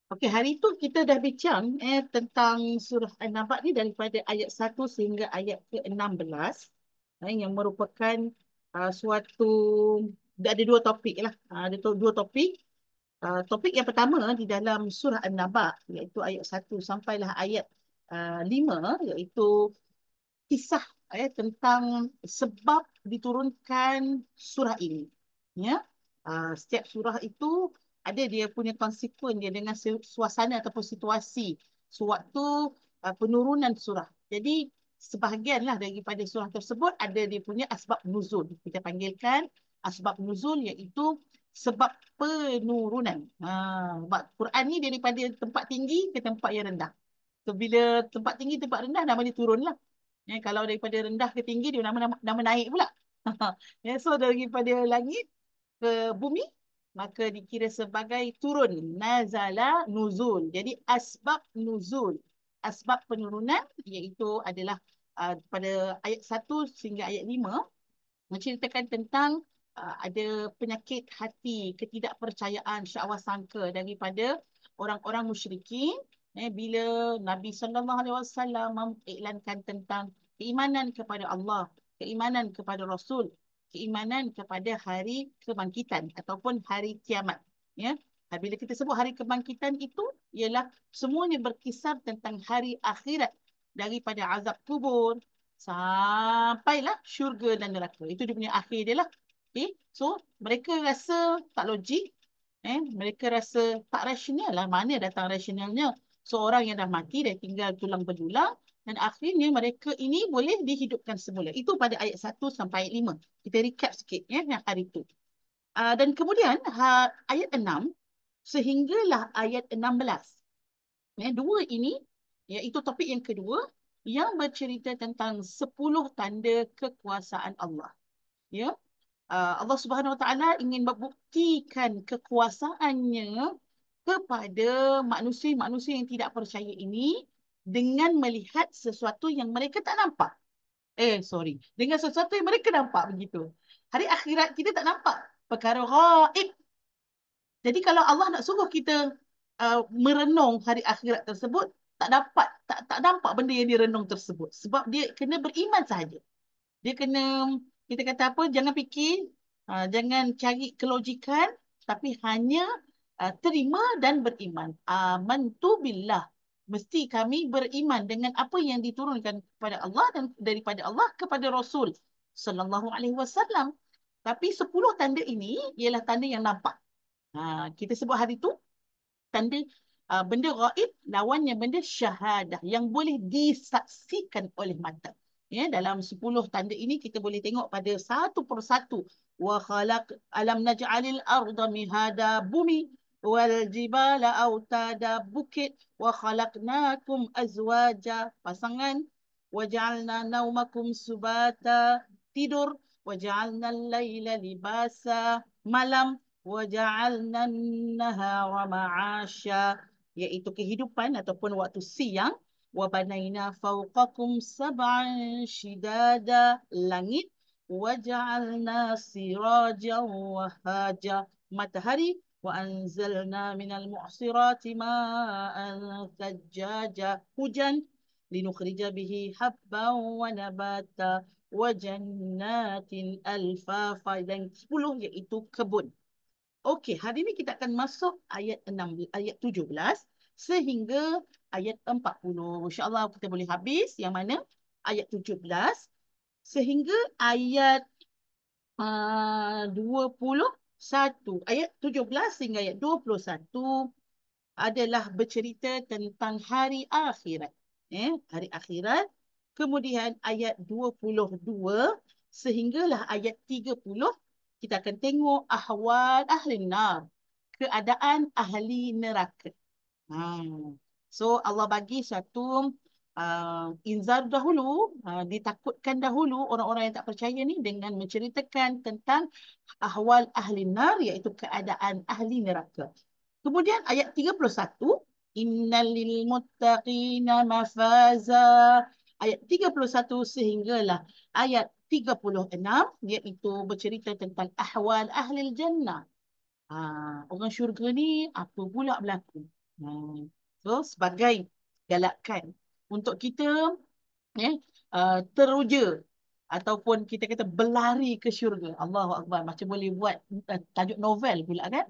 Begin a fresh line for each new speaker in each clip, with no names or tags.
Okey, hari itu kita dah bincang tentang surah An-Naba ni daripada ayat 1 sehingga ayat ke-16 yang merupakan suatu ada dua topik lah. Dua topik. Topik yang pertama di dalam surah An-Naba iaitu ayat 1 sampailah ayat 5 iaitu kisah tentang sebab diturunkan surah ini. Ya. Setiap surah itu ada dia punya konsekuen dia dengan suasana ataupun situasi sewaktu penurunan surah. Jadi sebahagianlah daripada surah tersebut ada dia punya asbab nuzul. Kita panggilkan asbab nuzul iaitu sebab penurunan. Sebab Quran ni daripada tempat tinggi ke tempat yang rendah. So, bila tempat tinggi, tempat rendah, nama dia turun lah. Kalau daripada rendah ke tinggi, dia nama naik pula. So, daripada langit ke bumi, maka dikira sebagai turun. Nazala nuzul. Jadi, asbab nuzul. Asbab penurunan, iaitu adalah pada ayat 1 sehingga ayat 5 menceritakan tentang ada penyakit hati, ketidakpercayaan, syahwat sangka daripada orang-orang musyrikin bila Nabi sallallahu alaihi wasallam mengiklankan tentang keimanan kepada Allah, keimanan kepada Rasul, keimanan kepada hari kebangkitan ataupun hari kiamat. Ya. Bila kita sebut hari kebangkitan itu ialah semuanya berkisar tentang hari akhirat daripada azab kubur, sampailah syurga dan neraka. Itu dia punya akhir dia lah. Okay? So, mereka rasa tak logik. Mereka rasa tak rasional lah. Mana datang rasionalnya? Seorang yang dah mati, dah tinggal tulang belulang. Dan akhirnya mereka ini boleh dihidupkan semula. Itu pada ayat 1 sampai ayat 5. Kita recap sikit yang hari itu. Dan kemudian ayat 6 sehinggalah ayat 16. Dua ini, iaitu topik yang kedua, yang bercerita tentang 10 tanda kekuasaan Allah. Ya, Allah Subhanahu Wa Taala ingin membuktikan kekuasaannya kepada manusia-manusia yang tidak percaya ini dengan melihat sesuatu yang mereka tak nampak. Dengan sesuatu yang mereka nampak begitu. Hari akhirat kita tak nampak perkara gaib. Jadi kalau Allah nak suruh kita merenung hari akhirat tersebut, tak nampak benda yang direnung tersebut. Sebab dia kena beriman sahaja. Dia kena, kita kata apa, jangan fikir, jangan cari kelojikan, tapi hanya terima dan beriman. Amantu billah. Mesti kami beriman dengan apa yang diturunkan kepada Allah dan daripada Allah kepada Rasul sallallahu alaihi wasallam. Tapi 10 tanda ini ialah tanda yang nampak. Kita sebut hari tu tanda benda gaib lawannya benda syahadah yang boleh disaksikan oleh mata. Ya, dalam 10 tanda ini kita boleh tengok pada satu persatu. Wa khalaq alam naj'alil arda mihada, bumi, wal jibala autada, bukit, wa khalaqnakum azwaja, pasangan, wa ja'alna naumakum subata, tidur, wa ja'alna al-laila libasa, malam, وَجَعَلْنَا النَّهَارَ مَعَاشًا, iaitu kehidupan ataupun waktu siang. وَبَنَيْنَا فَوْقَكُمْ سَبْعًا شِدَادًا, langit. وَجَعَلْنَا سِرَاجًا وَهَّاجًا, matahari. وَأَنزَلْنَا مِنَ الْمُعْصِرَاتِ مَاءً ثَجَّاجًا, hujan. لِنُخْرِجَ بِهِ حَبًّا وَنَبَاتًا وَجَنَّاتٍ أَلْفَافًا, dan 10 iaitu kebun. Okey, hari ini kita akan masuk ayat 6, ayat 17 sehingga ayat 40. InsyaAllah kita boleh habis yang mana ayat 17 sehingga ayat 21. Ayat 17 sehingga ayat 21 adalah bercerita tentang hari akhirat. Hari akhirat. Kemudian ayat 22 sehinggalah ayat 30 kita akan tengok ahwal ahli nar, keadaan ahli neraka. So Allah bagi satu inzar dahulu, ditakutkan dahulu orang-orang yang tak percaya ni dengan menceritakan tentang ahwal ahli nar, iaitu keadaan ahli neraka. Kemudian ayat 31, innal lil muttaqina mafaza. Ayat 31 sehinggalah ayat 36 iaitu bercerita tentang ahwal ahli jannah. Orang syurga ni apa pula berlaku? Hmm. So, sebagai galakan untuk kita ya, teruja ataupun kita kata berlari ke syurga. Allahu Akbar. Macam boleh buat tajuk novel pula kan?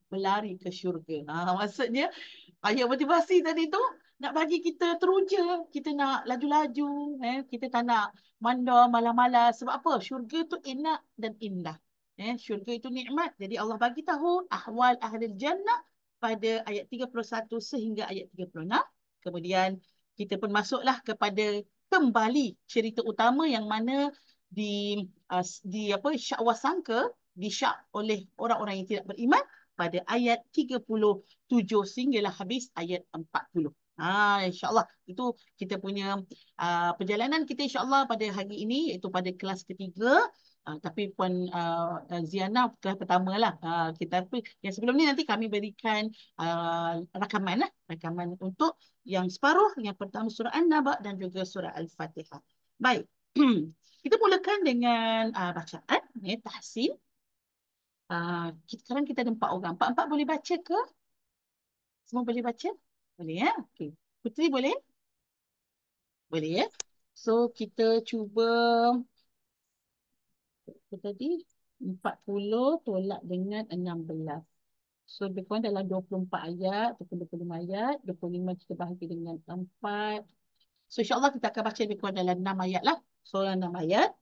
Berlari ke syurga. Maksudnya ayat motivasi tadi tu nak bagi kita teruja, kita nak laju-laju, kita tak nak mandor malas-malas. Sebab apa? Syurga tu enak dan indah. Syurga itu nikmat. Jadi Allah bagi tahu ahwal ahli jannah pada ayat 31 sehingga ayat 36. Kemudian kita pun masuklah kepada kembali cerita utama yang mana di apa syakwa sangka disyak oleh orang-orang yang tidak beriman pada ayat 37 sehinggalah habis ayat 40. InsyaAllah itu kita punya perjalanan kita insyaAllah pada hari ini iaitu pada kelas ketiga. Tapi Puan Ziana kelas pertama lah. Yang sebelum ni nanti kami berikan rakaman lah. Rakaman untuk yang separuh, yang pertama surah An-Naba dan juga surah Al-Fatihah. Baik. Kita mulakan dengan bacaan, tahsin. Sekarang kita ada 4 orang. Empat-empat boleh baca ke? Semua boleh baca? Boleh ya? Okey. Putri boleh? Boleh ya? So, kita cuba apa tadi? 40 tolak dengan 16. So, lebih kurang dalam 24 ayat ataupun 25 ayat. 25 kita bahagi dengan 4. So, insyaAllah kita akan baca lebih kurang dalam 6 ayat lah. So, 6 ayat.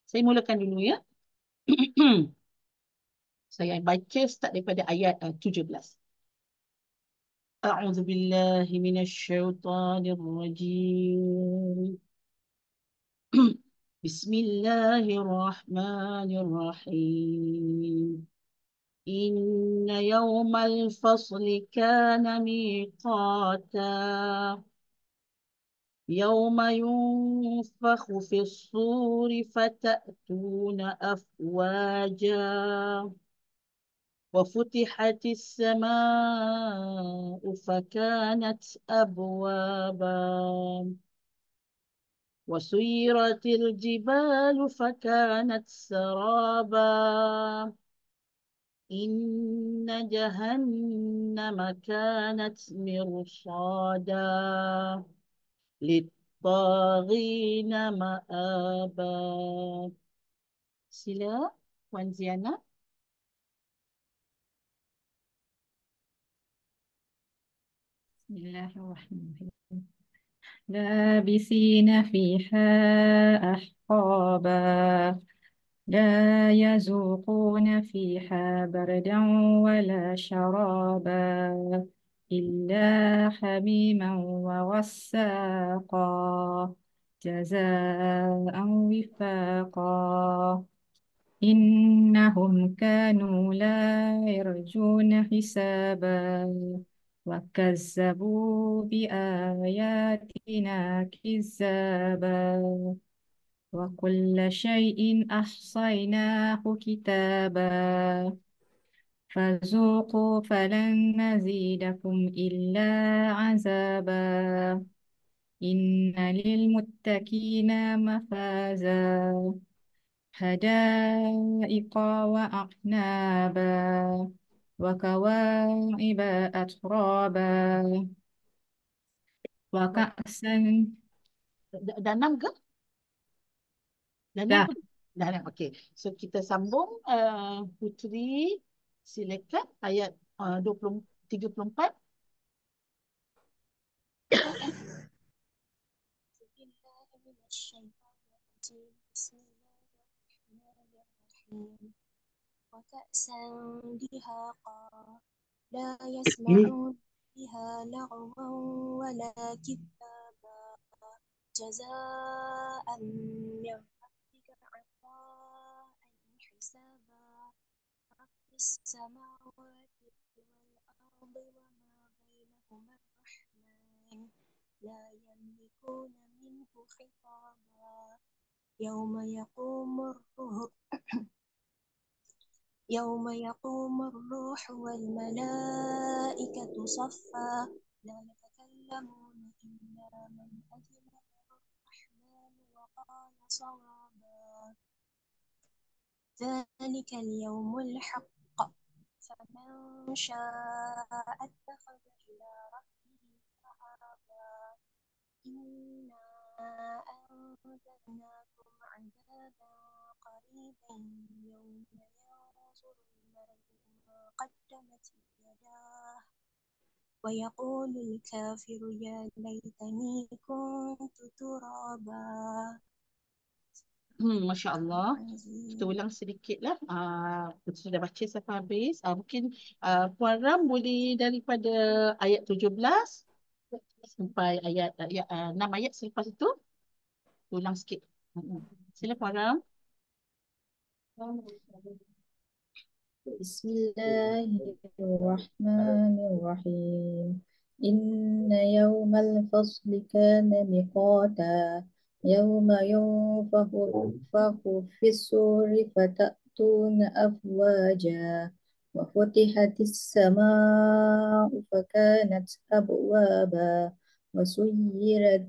Saya mulakan dulu ya. Saya baca start daripada ayat 17. أعوذ بالله من الشيطان الرجيم بسم الله الرحمن الرحيم إن يوم الفصل كان ميقاتا يوم ينفخ في الصور فتأتون أفواجا وفتحت السماء فكانت أبوابا وسيرت الجبال فكانت سرابا إن جهنم كانت مرصادا للطاغين مآبا. Sila Puan Ziana.
Bismillahirrahmanirrahim. لابسين فيها أحقابا لا يذوقون فيها بردا ولا شرابا إلا حميما وغساقا جزاء وفاقا إنهم كانوا لا يرجون حسابا وكذبوا بآياتنا كذابا وكل شيء أحصيناه كتابا فذوقوا فلن نزيدكم إلا عذابا إن للمتقين مفازا حدائق وأعنابا وكواعب أترابا وكأسا
Dah 6 ke? Dah 6
dah
ke? Dah 6. Okey. So kita sambung Putri silakan ayat 20 34.
بالله من الشيطان الرجيم بسم الله الرحمن الرحيم وكأسا دهاقا لا يسمعون فيها لغوا ولا كذابا جزاء من ربك عطاء حسابا رب السماوات والأرض وما بينهما الرحمن لا يملكون منه خطابا يوم يقوم الروح والملائكة صفا لا يتكلمون إلا من أذن له الرحمن وقال صوابا ذلك اليوم الحق فمن شاء اتخذ إلى ربه مآبا إنا أنذرناكم عذابا قريبا يوم ينظر المرء ما قدمت يداه ويقول الكافر يا ليتني كنت ترابا.
Masya Allah. Kita
Azim.
ulang sedikit lah. Kita sudah baca sampai habis. Mungkin Puan Ram boleh daripada ayat 17 sampai ayat 6 ayat selepas itu. Ulang sikit. Sila Puan Ram.
بسم الله الرحمن الرحيم إن يوم الفصل كان ميقاتا يوم ينفخ في الصور فتأتون أفواجا وفتحت السماء فكانت أبوابا وسيرت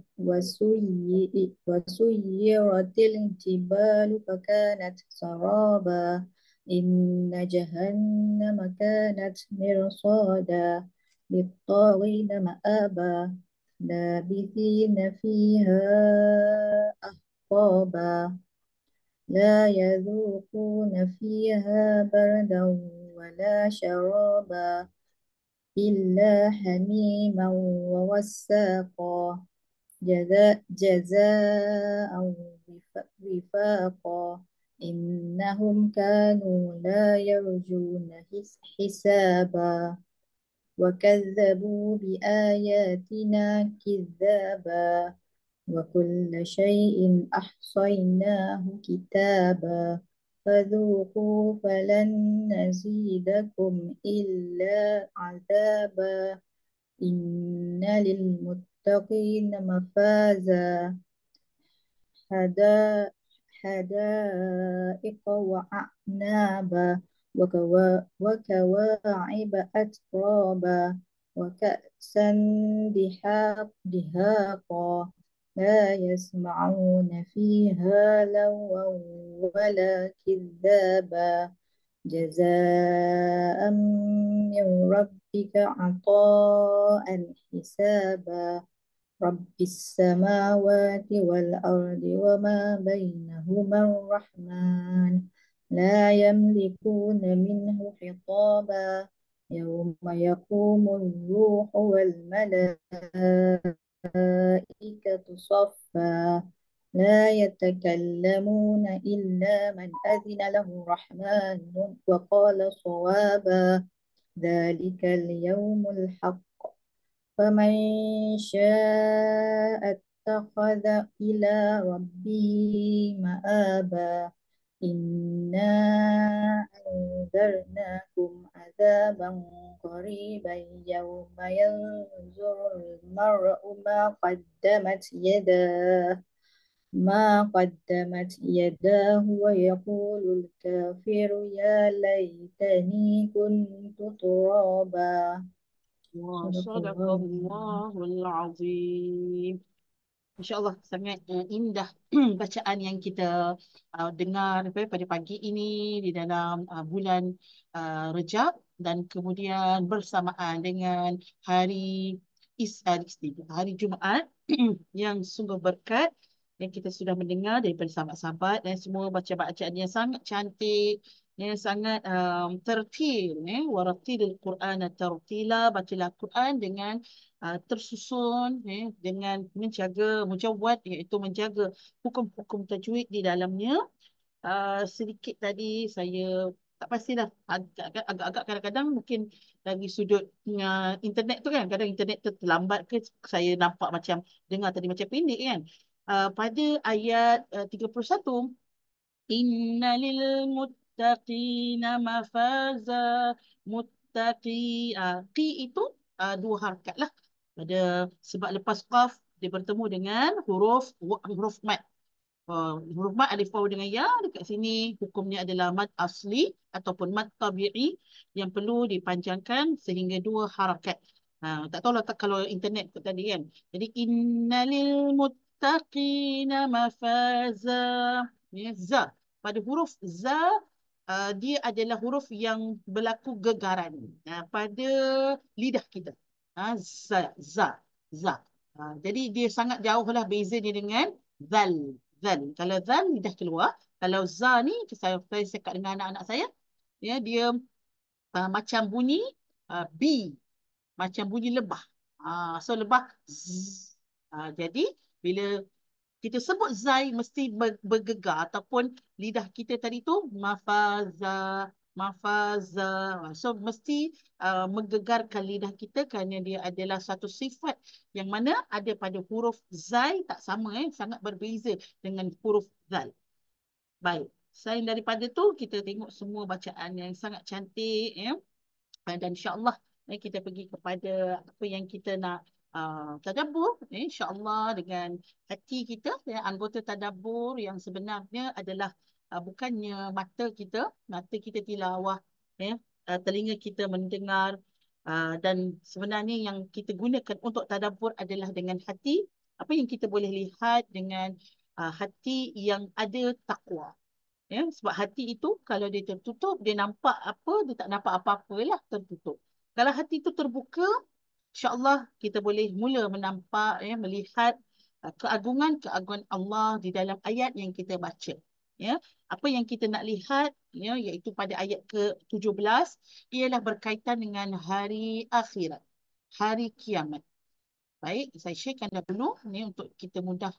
الجبال فكانت سرابا إن جهنم كانت مرصادا للطاغين مآبا لابثين فيها أحقابا لا يذوقون فيها بردا ولا شرابا إلا حميما ووساقا جزاء وفاقا إنهم كانوا لا يرجون حسابا وكذبوا بآياتنا كذابا وكل شيء أحصيناه كتابا فذوقوا فلن نزيدكم إلا عذابا إن للمتقين مفازا حدا- حدائق وأعنابا وكواعب أترابا وكأسا دهاقا لا يسمعون فيها لغوا ولا كذابا جزاء من ربك عطاء حسابا رب السماوات والأرض وما بينهما الرحمن لا يملكون منه خطابا يوم يقوم الروح والملائكة صفا لا يتكلمون إلا من أذن له الرحمن وقال صوابا ذلك اليوم الحق فمن شاء اتخذ إلى ربه مآبا إنا أنذرناكم عذابا قريبا يوم ينظر المرء ما قدمت يداه ويقول الكافر يا ليتني كنت ترابا صدق الله العظيم.
Sadaqallahul Azim. Masya Allah, sangat indah bacaan yang kita dengar pada pagi ini di dalam bulan Rejab dan kemudian bersamaan dengan hari hari Jumaat yang sungguh berkat yang kita sudah mendengar daripada sahabat-sahabat dan semua baca bacaan yang sangat cantik yang sangat tertil waratilil Qur'ana tartila, bacalah Quran dengan tersusun dengan menjaga mujawwad iaitu menjaga hukum-hukum tajwid di dalamnya. Sedikit tadi saya tak pastilah agak-agak kadang-kadang mungkin dari sudut internet tu kan, kadang internet tu terlambat ke saya nampak macam dengar tadi macam pendek kan. Pada ayat 31, innalil muttaqina mafaza. Muttaqi, qi itu dua harakat lah. Pada sebab lepas qaf dia bertemu dengan huruf mad. Huruf mad alif waw dengan ya dekat sini hukumnya adalah mad asli ataupun mad tabi'i yang perlu dipanjangkan sehingga dua harakat. Tak tahu lah kalau internet tu tadi kan. Jadi innalil muttaqina mafaza. Ya, za. Pada huruf za dia adalah huruf yang berlaku gegaran pada lidah kita. Za, za, za. Jadi dia sangat jauh lah beza dia dengan zal. Zal. Kalau zal, lidah keluar. Kalau za ni, saya cakap dengan anak-anak saya, ya, dia macam bunyi B. Macam bunyi lebah. So lebah z. Jadi bila kita sebut zai mesti bergegar ataupun lidah kita tadi tu mafaza, mafaza. So mesti menggegarkan lidah kita kerana dia adalah satu sifat yang mana ada pada huruf zai tak sama, sangat berbeza dengan huruf zal. Baik. Selain daripada tu kita tengok semua bacaan yang sangat cantik, ya. Dan insya-Allah kita pergi kepada apa yang kita nak tadabbur, insya-Allah dengan hati kita, ya, anggota tadabbur yang sebenarnya adalah bukannya mata kita tilawah, ya, telinga kita mendengar, dan sebenarnya yang kita gunakan untuk tadabbur adalah dengan hati, apa yang kita boleh lihat dengan hati yang ada takwa. Ya, sebab hati itu kalau dia tertutup, dia nampak apa, dia tak nampak apa-apa lah, tertutup. Kalau hati itu terbuka, insya-Allah kita boleh mula menampak, ya, melihat keagungan-keagungan Allah di dalam ayat yang kita baca. Ya, apa yang kita nak lihat, ya, iaitu pada ayat ke-17 ialah berkaitan dengan hari akhirat, hari kiamat. Baik, saya sharekan dahulu ni untuk kita mudah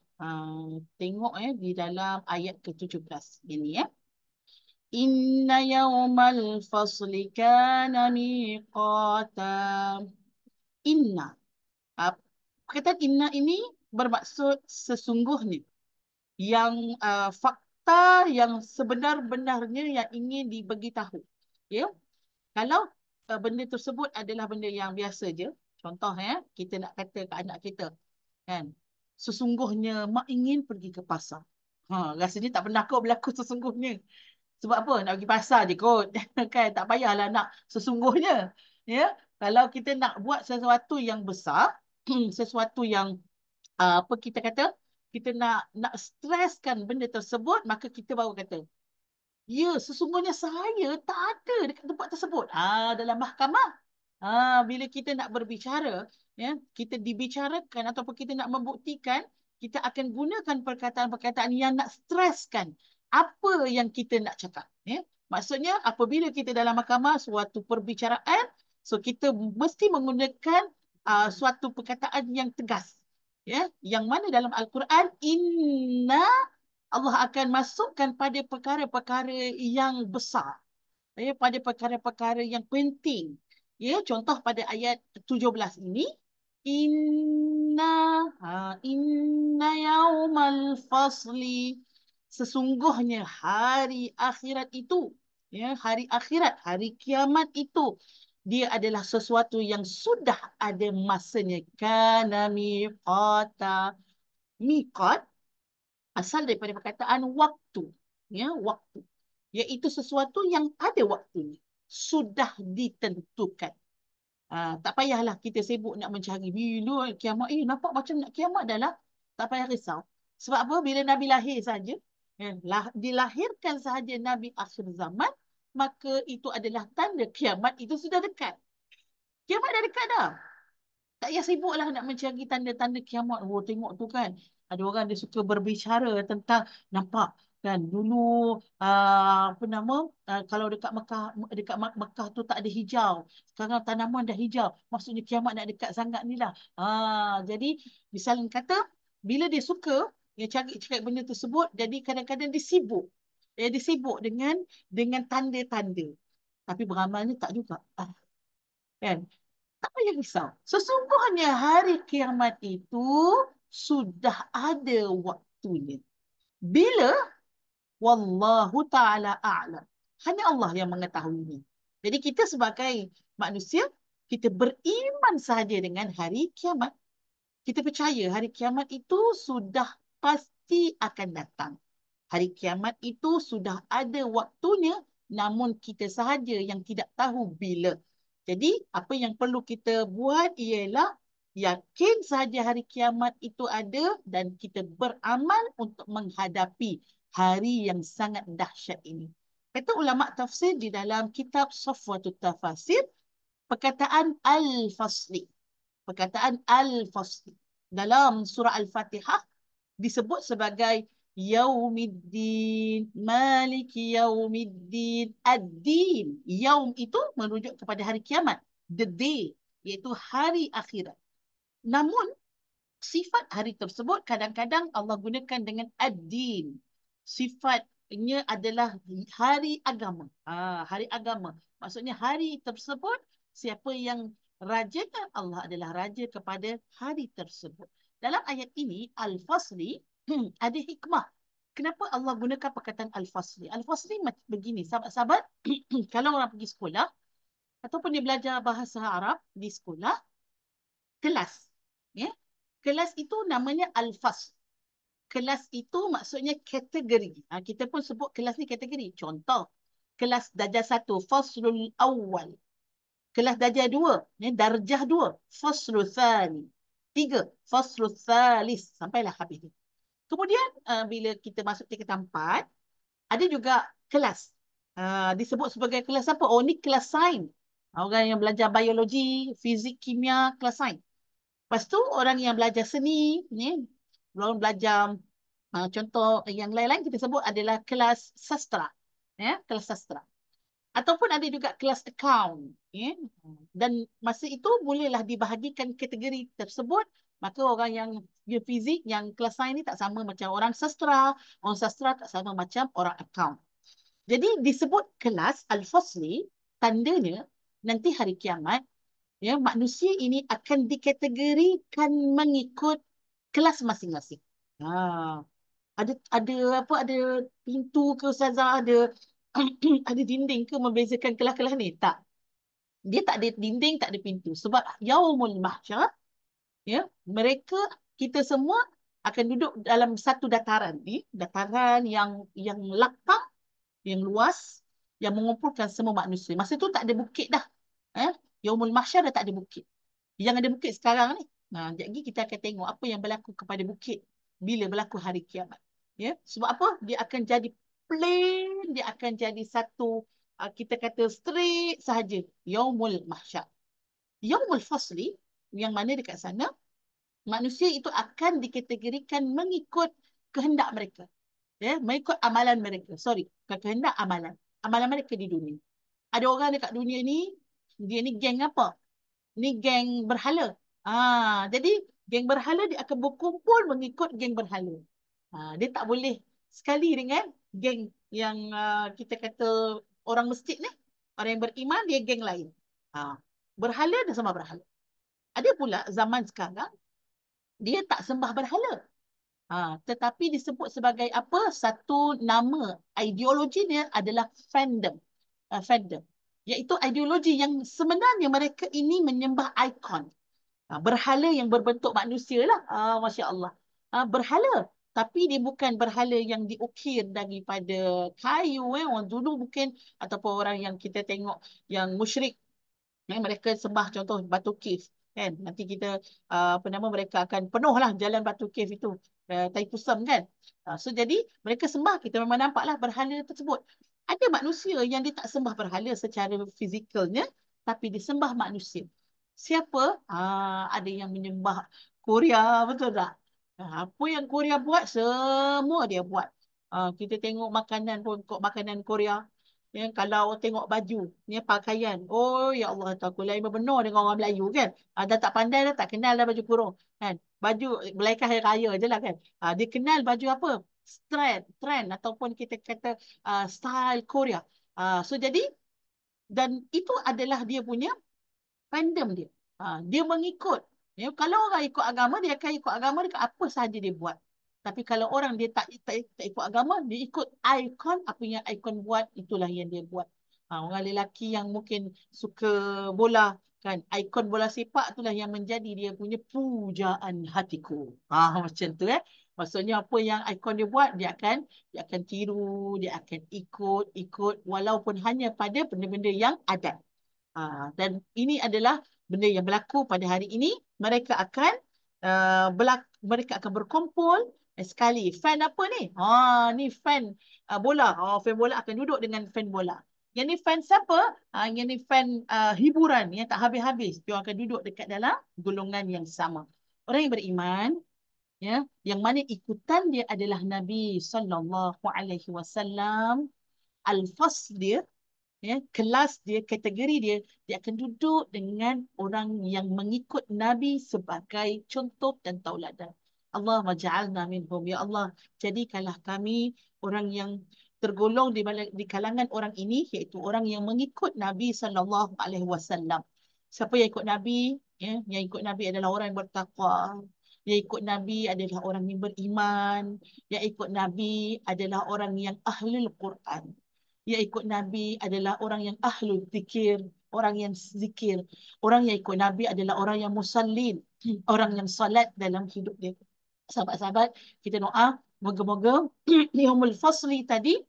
tengok, ya, di dalam ayat ke-17 ini, ya. Inna yawmal fasli kana miqata. Inna. Perkataan inna ini bermaksud sesungguhnya. Yang fakta yang sebenar-benarnya yang ingin diberitahu. Ya. Kalau benda tersebut adalah benda yang biasa je. Contoh, ya, kita nak kata ke anak kita, kan, sesungguhnya mak ingin pergi ke pasar. Rasanya tak pernah kau berlaku sesungguhnya. Sebab apa? Nak pergi pasar je kot. Kan? Tak payahlah nak sesungguhnya. Ya? Kalau kita nak buat sesuatu yang besar, sesuatu yang apa kita kata, kita nak streskan benda tersebut, maka kita baru kata, ya, sesungguhnya saya tak ada dekat tempat tersebut. Dalam mahkamah. Bila kita nak berbicara, ya, kita dibicarakan ataupun kita nak membuktikan, kita akan gunakan perkataan-perkataan yang nak streskan apa yang kita nak cakap. Ya. Maksudnya, apabila kita dalam mahkamah, suatu perbicaraan, so kita mesti menggunakan suatu perkataan yang tegas. Ya. Yang mana dalam Al-Quran, inna, Allah akan masukkan pada perkara-perkara yang besar. Ya, pada perkara-perkara yang penting. Ya, contoh pada ayat 17 ini, inna yaumal fasli, sesungguhnya hari akhirat itu, ya, hari akhirat, hari kiamat itu, dia adalah sesuatu yang sudah ada masanya. Kana miqata. Miqat asal daripada perkataan waktu, ya, waktu, iaitu sesuatu yang ada waktunya, sudah ditentukan. Tak payahlah kita sibuk nak mencari bila kiamat. Nampak macam nak kiamat dah lah. Tak payah risau. Sebab apa? Bila Nabi lahir saja, dilahirkan sahaja Nabi akhir zaman, maka itu adalah tanda kiamat itu sudah dekat. Kiamat dah dekat dah. Tak payah sibuk lah nak mencari tanda-tanda kiamat. Tengok tu kan. Ada orang dia suka berbicara tentang, nampak kan dulu apa nama, kalau dekat Mekah tu tak ada hijau. Sekarang tanaman dah hijau. Maksudnya kiamat nak dekat sangat ni lah. Jadi misalnya kata, bila dia suka dia cari benda tersebut, jadi kadang-kadang dia sibuk. Dia sibuk dengan tanda-tanda. Tapi beramalnya tak juga. Kan? Tak payah risau. Sesungguhnya hari kiamat itu sudah ada waktunya. Bila? Wallahu ta'ala a'lam. Hanya Allah yang mengetahuinya. Jadi kita sebagai manusia, kita beriman sahaja dengan hari kiamat. Kita percaya hari kiamat itu sudah pasti akan datang. Hari kiamat itu sudah ada waktunya, namun kita sahaja yang tidak tahu bila. Jadi, apa yang perlu kita buat ialah yakin sahaja hari kiamat itu ada dan kita beramal untuk menghadapi hari yang sangat dahsyat ini. Kata ulama tafsir di dalam kitab Safwatut Tafasir, perkataan al-fasli. Perkataan al-fasli dalam surah Al-Fatihah disebut sebagai Yaumiddin, Maliki Yaumiddin, Ad-Din. Yaum itu merujuk kepada hari kiamat, the day, iaitu hari akhirat. Namun sifat hari tersebut kadang-kadang Allah gunakan dengan ad-din. Sifatnya adalah hari agama. Hari agama. Maksudnya hari tersebut, siapa yang raja, Allah adalah raja kepada hari tersebut. Dalam ayat ini, Al-Fasli, ada hikmah. Kenapa Allah gunakan perkataan Al-Fasli? Al-Fasli begini, sahabat-sahabat, kalau orang pergi sekolah, ataupun dia belajar bahasa Arab di sekolah, kelas. Ya? Kelas itu namanya al-fasl. Kelas itu maksudnya kategori. Kita pun sebut kelas ni kategori. Contoh, kelas darjah 1, faslul awal. Kelas darjah 2, darjah 2, faslul thani. 3, faslul thalis. Sampailah habis ni. Kemudian, bila kita masuk tingkatan 4, ada juga kelas. Disebut sebagai kelas apa? Oh, ni kelas sains. Orang yang belajar biologi, fizik, kimia, kelas sains. Lepas tu orang yang belajar seni, orang belajar contoh yang lain-lain kita sebut adalah kelas sastra. Kelas sastra. Ataupun ada juga kelas account. Dan masa itu bolehlah dibahagikan kategori tersebut. Maka orang yang fizik, yang kelas sains ni tak sama macam orang sastra. Orang sastra tak sama macam orang account. Jadi disebut kelas Al-Fasli, tandanya nanti hari kiamat, manusia ini akan dikategorikan mengikut kelas masing-masing. Ada apa? Ada pintu ke ustazah? Ada ada dinding ke membezakan kelas-kelas ni? Tak. Dia tak ada dinding, tak ada pintu. Sebab Yaumul Mahsyar, mereka, kita semua akan duduk dalam satu dataran ni, dataran yang lapang, yang luas, yang mengumpulkan semua manusia. Masa tu tak ada bukit dah. Yaumul Mahsyar dah tak ada bukit. Yang ada bukit sekarang ni. Sekejap lagi kita akan tengok apa yang berlaku kepada bukit bila berlaku hari kiamat. Sebab apa? Dia akan jadi plain, dia akan jadi satu, kita kata straight sahaja. Yaumul Mahsyar. Yaumul Fasli, yang mana dekat sana, manusia itu akan dikategorikan mengikut kehendak mereka. Mengikut amalan mereka. Sorry, bukan kehendak, amalan. Amalan mereka di dunia. Ada orang dekat dunia ni, dia ni geng apa? Ni geng berhala. Jadi geng berhala dia akan berkumpul mengikut geng berhala. Dia tak boleh sekali dengan geng yang kita kata orang masjid ni. Orang yang beriman dia geng lain. Berhala dan sama berhala. Ada pula zaman sekarang dia tak sembah berhala. Tetapi disebut sebagai apa? Satu nama ideologinya adalah fandom. Fandom. Iaitu ideologi yang sebenarnya mereka ini menyembah ikon. Berhala yang berbentuk manusia lah. Masya Allah. Berhala. Tapi dia bukan berhala yang diukir daripada kayu. Orang dulu mungkin. Ataupun orang yang kita tengok yang musyrik. Mereka sembah contoh batu cave. Kan? Nanti kita, apa nama, mereka akan penuhlah jalan batu cave itu. Tai Pusam kan. So jadi mereka sembah. Kita memang nampaklah berhala tersebut. Ada manusia yang dia tak sembah berhala secara fizikalnya. Tapi disembah manusia. Siapa? Ada yang menyembah Korea, betul tak? Apa yang Korea buat, semua dia buat. Kita tengok makanan pun, makanan Korea. Kalau tengok baju, pakaian. Oh, ya Allah, aku lain benar dengan orang Melayu kan. Dah tak pandai dah, tak kenal dah baju kurung. Kan? Baju, melainkan hari raya je lah kan. Dia kenal baju apa? Trend ataupun kita kata style Korea. So jadi, dan itu adalah dia punya fandom dia. Dia mengikut. Kalau orang ikut agama, dia akan ikut agama dekat apa sahaja dia buat. Tapi kalau orang dia tak ikut agama, dia ikut ikon, apa yang ikon buat, itulah yang dia buat. Orang lelaki yang mungkin suka bola, kan, ikon bola sepak itulah yang menjadi dia punya pujaan hatiku. Macam tu Maksudnya apa yang ikon dia buat, dia akan tiru, dia akan ikut walaupun hanya pada benda-benda yang adat. Dan ini adalah benda yang berlaku pada hari ini. Mereka akan mereka akan berkumpul Sekali. Fan apa ni? Ni fan bola. Fan bola akan duduk dengan fan bola. Yang ni fan siapa? Yang ni fan hiburan yang tak habis-habis. Dia akan duduk dekat dalam golongan yang sama. Orang yang beriman, ya, yang mana ikutan dia adalah Nabi sallallahu alaihi wasallam, al-fasl dia, ya, kelas dia, kategori dia, dia akan duduk dengan orang yang mengikut Nabi sebagai contoh dan tauladan. Allah maj'alna minhum. Ya Allah, jadikanlah kami orang yang tergolong di kalangan orang ini, iaitu orang yang mengikut Nabi sallallahu alaihi wasallam. Siapa yang ikut Nabi? Ya, yang ikut Nabi adalah orang yang bertakwa. Yang ikut Nabi adalah orang yang beriman. Yang ikut Nabi adalah orang yang ahlul Quran. Yang ikut Nabi adalah orang yang ahlul zikir, orang yang zikir. Orang yang ikut Nabi adalah orang yang musallin, orang yang salat dalam hidup dia. Sahabat-sahabat, kita doa, moga-moga Yaumul Fasli tadi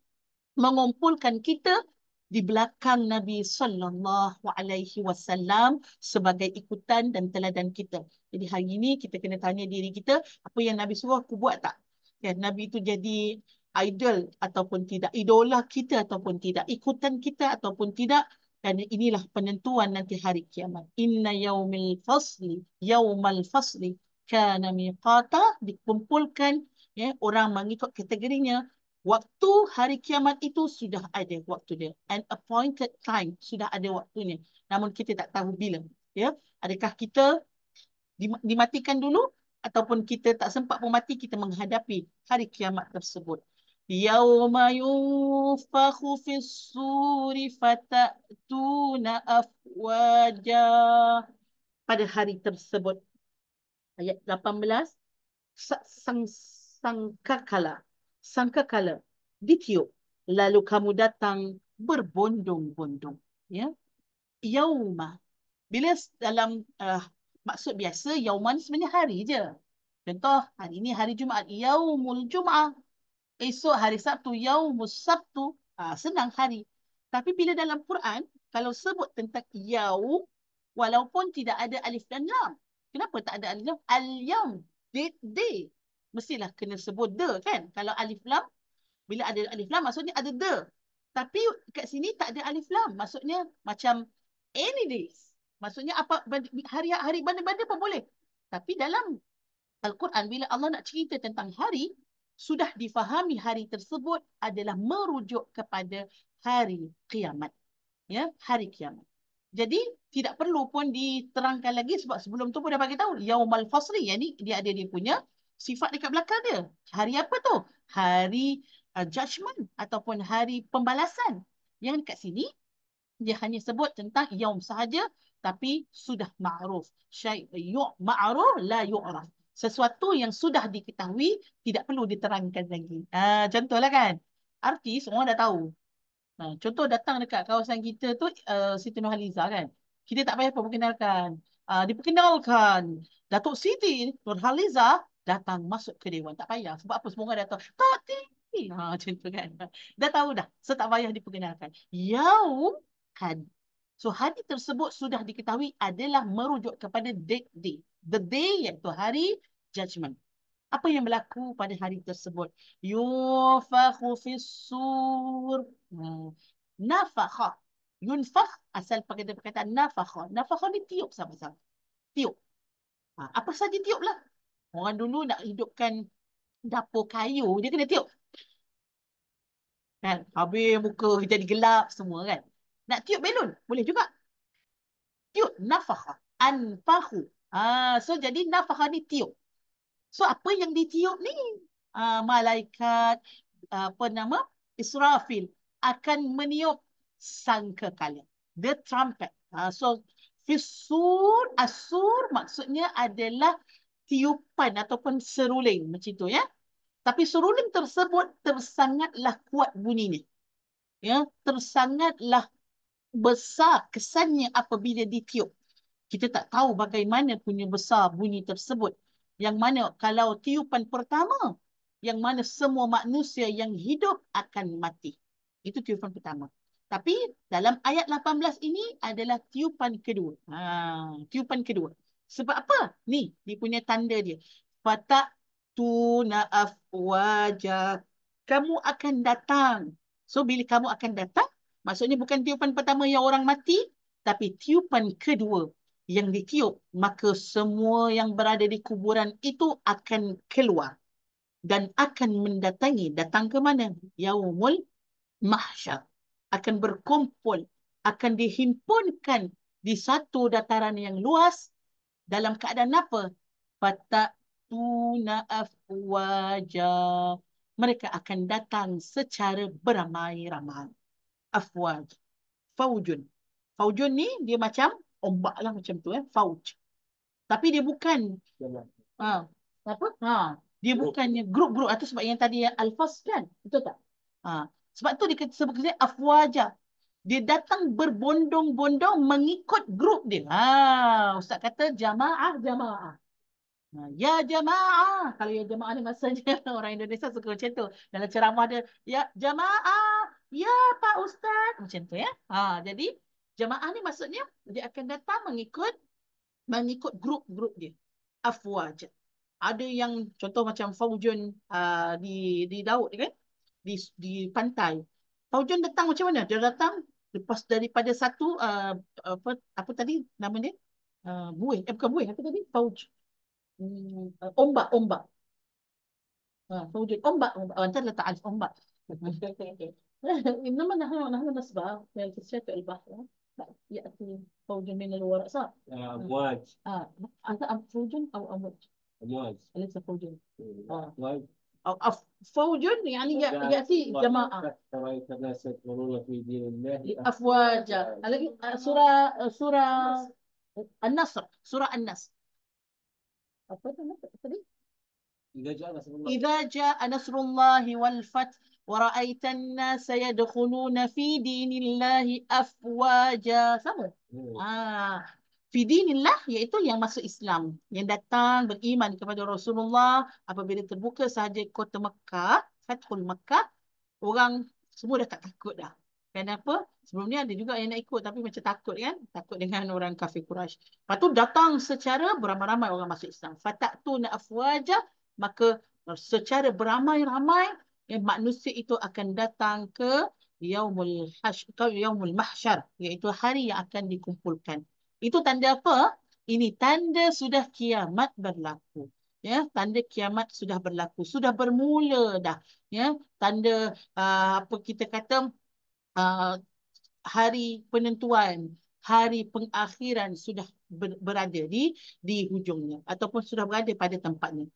mengumpulkan kita di belakang Nabi sallallahu alaihi wasallam sebagai ikutan dan teladan kita. Jadi hari ini kita kena tanya diri kita, apa yang Nabi suruh aku buat tak? Ya, Nabi itu jadi idol ataupun tidak, idola kita ataupun tidak, ikutan kita ataupun tidak. Dan inilah penentuan nanti hari kiamat. Inna yaumal fasli kana miqata, dikumpulkan, ya, orang mengikut kategorinya. Waktu hari kiamat itu sudah ada waktu dia. An appointed time, sudah ada waktunya. Namun kita tak tahu bila. Ya, adakah kita dimatikan dulu ataupun kita tak sempat pun mati, kita menghadapi hari kiamat tersebut. Yauma yunfakhu fis suri fatatuna afwaja. Pada hari tersebut, ayat 18, sangkakala, sangkakala ditiup, lalu kamu datang berbondong-bondong. Ya, yauma, bila dalam maksud biasa, yauma ni sebenarnya hari je. Contoh, hari ini hari Jumaat, yaumul Jum'ah. Esok hari Sabtu, yaumus Sabtu. Senang hari. Tapi bila dalam Quran, kalau sebut tentang yaum, walaupun tidak ada alif dan lam. Kenapa tak ada alif lam? Al-yaum, day. Mestilah kena sebut the, kan? Kalau alif lam, bila ada alif lam, maksudnya ada the. Tapi kat sini tak ada alif lam. Maksudnya macam any days. Maksudnya apa, hari-hari benda-benda pun boleh. Tapi dalam Al-Quran, bila Allah nak cerita tentang hari, sudah difahami hari tersebut adalah merujuk kepada hari kiamat. Ya, hari kiamat. Jadi tidak perlu pun diterangkan lagi sebab sebelum tu pun dah bagi tahu Yaumal Fasli, yang ni dia ada dia punya sifat dekat belakang dia. Hari apa tu? Hari judgment ataupun hari pembalasan. Yang kat sini dia hanya sebut tentang yaum sahaja, tapi sudah ma'ruf. Ma'ruf la yu'raf. Sesuatu yang sudah diketahui tidak perlu diterangkan lagi. Contohlah kan, artis orang dah tahu. Contoh datang dekat kawasan kita tu, Siti Nurhaliza kan. Kita tak payah perkenalkan. Diperkenalkan. Datuk Siti Nurhaliza datang masuk ke Dewan. Tak payah. Sebab apa? Semua orang dah tahu. Tak tinggi. Macam tu kan. Dah tahu dah. So tak payah diperkenalkan. Yaum hari. So hari tersebut sudah diketahui adalah merujuk kepada date day. The day iaitu hari judgment. Apa yang berlaku pada hari tersebut? Yunfakhu fis-sur. Nafakha. Yunfakh asal perkataan nafakha. Nafakha ni tiup sama-sama. Tiup. Apa saja tiup lah. Orang dulu nak hidupkan dapur kayu, dia kena tiup. Kan? Habis muka jadi gelap semua kan. Nak tiup belon, boleh juga. Tiup, nafakha. Anfahu. So jadi nafakha ni tiup. So apa yang ditiup ni? Malaikat, apa nama? Israfil akan meniup sangkakala. The trumpet. So fisur, asur maksudnya adalah tiupan ataupun seruling macam tu ya. Tapi seruling tersebut tersangatlah kuat bunyinya. Ya, tersangatlah besar kesannya apabila ditiup. Kita tak tahu bagaimana punya besar bunyi tersebut. Yang mana kalau tiupan pertama, yang mana semua manusia yang hidup akan mati. Itu tiupan pertama. Tapi dalam ayat 18 ini adalah tiupan kedua. Tiupan kedua. Sebab apa? Ni, dia punya tanda dia. Fatak Fatatuna afwaja. Kamu akan datang. So, bila kamu akan datang, maksudnya bukan tiupan pertama yang orang mati, tapi tiupan kedua yang ditiup, maka semua yang berada di kuburan itu akan keluar dan akan mendatangi. Datang ke mana? Yaumul mahsyar. Akan berkumpul, akan dihimpunkan di satu dataran yang luas dalam keadaan apa? Fatatuna afwaja. Mereka akan datang secara beramai-ramai. Afwaj. Faujun. Faujun ni dia macam ombak lah macam tu Fauj. Tapi dia bukan ha, apa? Dia bukannya grup-grup atau sebab yang tadi alfaz kan? Betul tak? Sebab tu dia sebut afwaja. Dia datang berbondong-bondong mengikut grup dia. Ustaz kata jamaah, jamaah. Ya jamaah. Kalau ya jamaah ni maksudnya orang Indonesia suka macam tu. Dalam ceramah dia, ya jamaah. Ya Pak Ustaz. Macam tu ya. Jadi jamaah ni maksudnya dia akan datang mengikut grup-grup dia. Afwaj. Ada yang contoh macam Faujun di laut kan? Di pantai. Faujun datang macam mana? Dia datang lepas daripada satu apa tadi nama dia? Buih. Bukan buih. Apa tadi? Fauj. Ombak, ombak. فوجد أنبأ وأنت لا تعرف أنبأ إنما نحن نسبح في شاطئ البحر يأتي فوج من الوراء صح؟ أمواج أنت فوج أو أمواج؟ أمواج أليس فوج؟ فوج يعني يأتي جماعة رأيت الناس يدخلون في دين الله أفواجا سورة النصر سورة النصر apa tadi? إذا جاء نصر الله والفتح ورأيت الناس يدخلون في دين الله أفواجا. Sama. Fi dinillah iaitu yang masuk Islam, yang datang beriman kepada Rasulullah apabila terbuka sahaja kota Mekah, Fathul Mekah, orang semua dah tak takut dah. Kenapa? Sebelum ni ada juga yang nak ikut tapi macam takut kan? Takut dengan orang kafir Quraisy. Lepas tu datang secara beramai-ramai orang masuk Islam. Fatatuna afwaja, maka secara beramai-ramai manusia itu akan datang ke yaumul mahsyar, iaitu hari yang akan dikumpulkan. Itu tanda apa? Ini tanda sudah kiamat berlaku. Ya, tanda kiamat sudah berlaku, sudah bermula dah. Ya, tanda apa kita kata hari penentuan, hari pengakhiran sudah berada di hujungnya ataupun sudah berada pada tempatnya.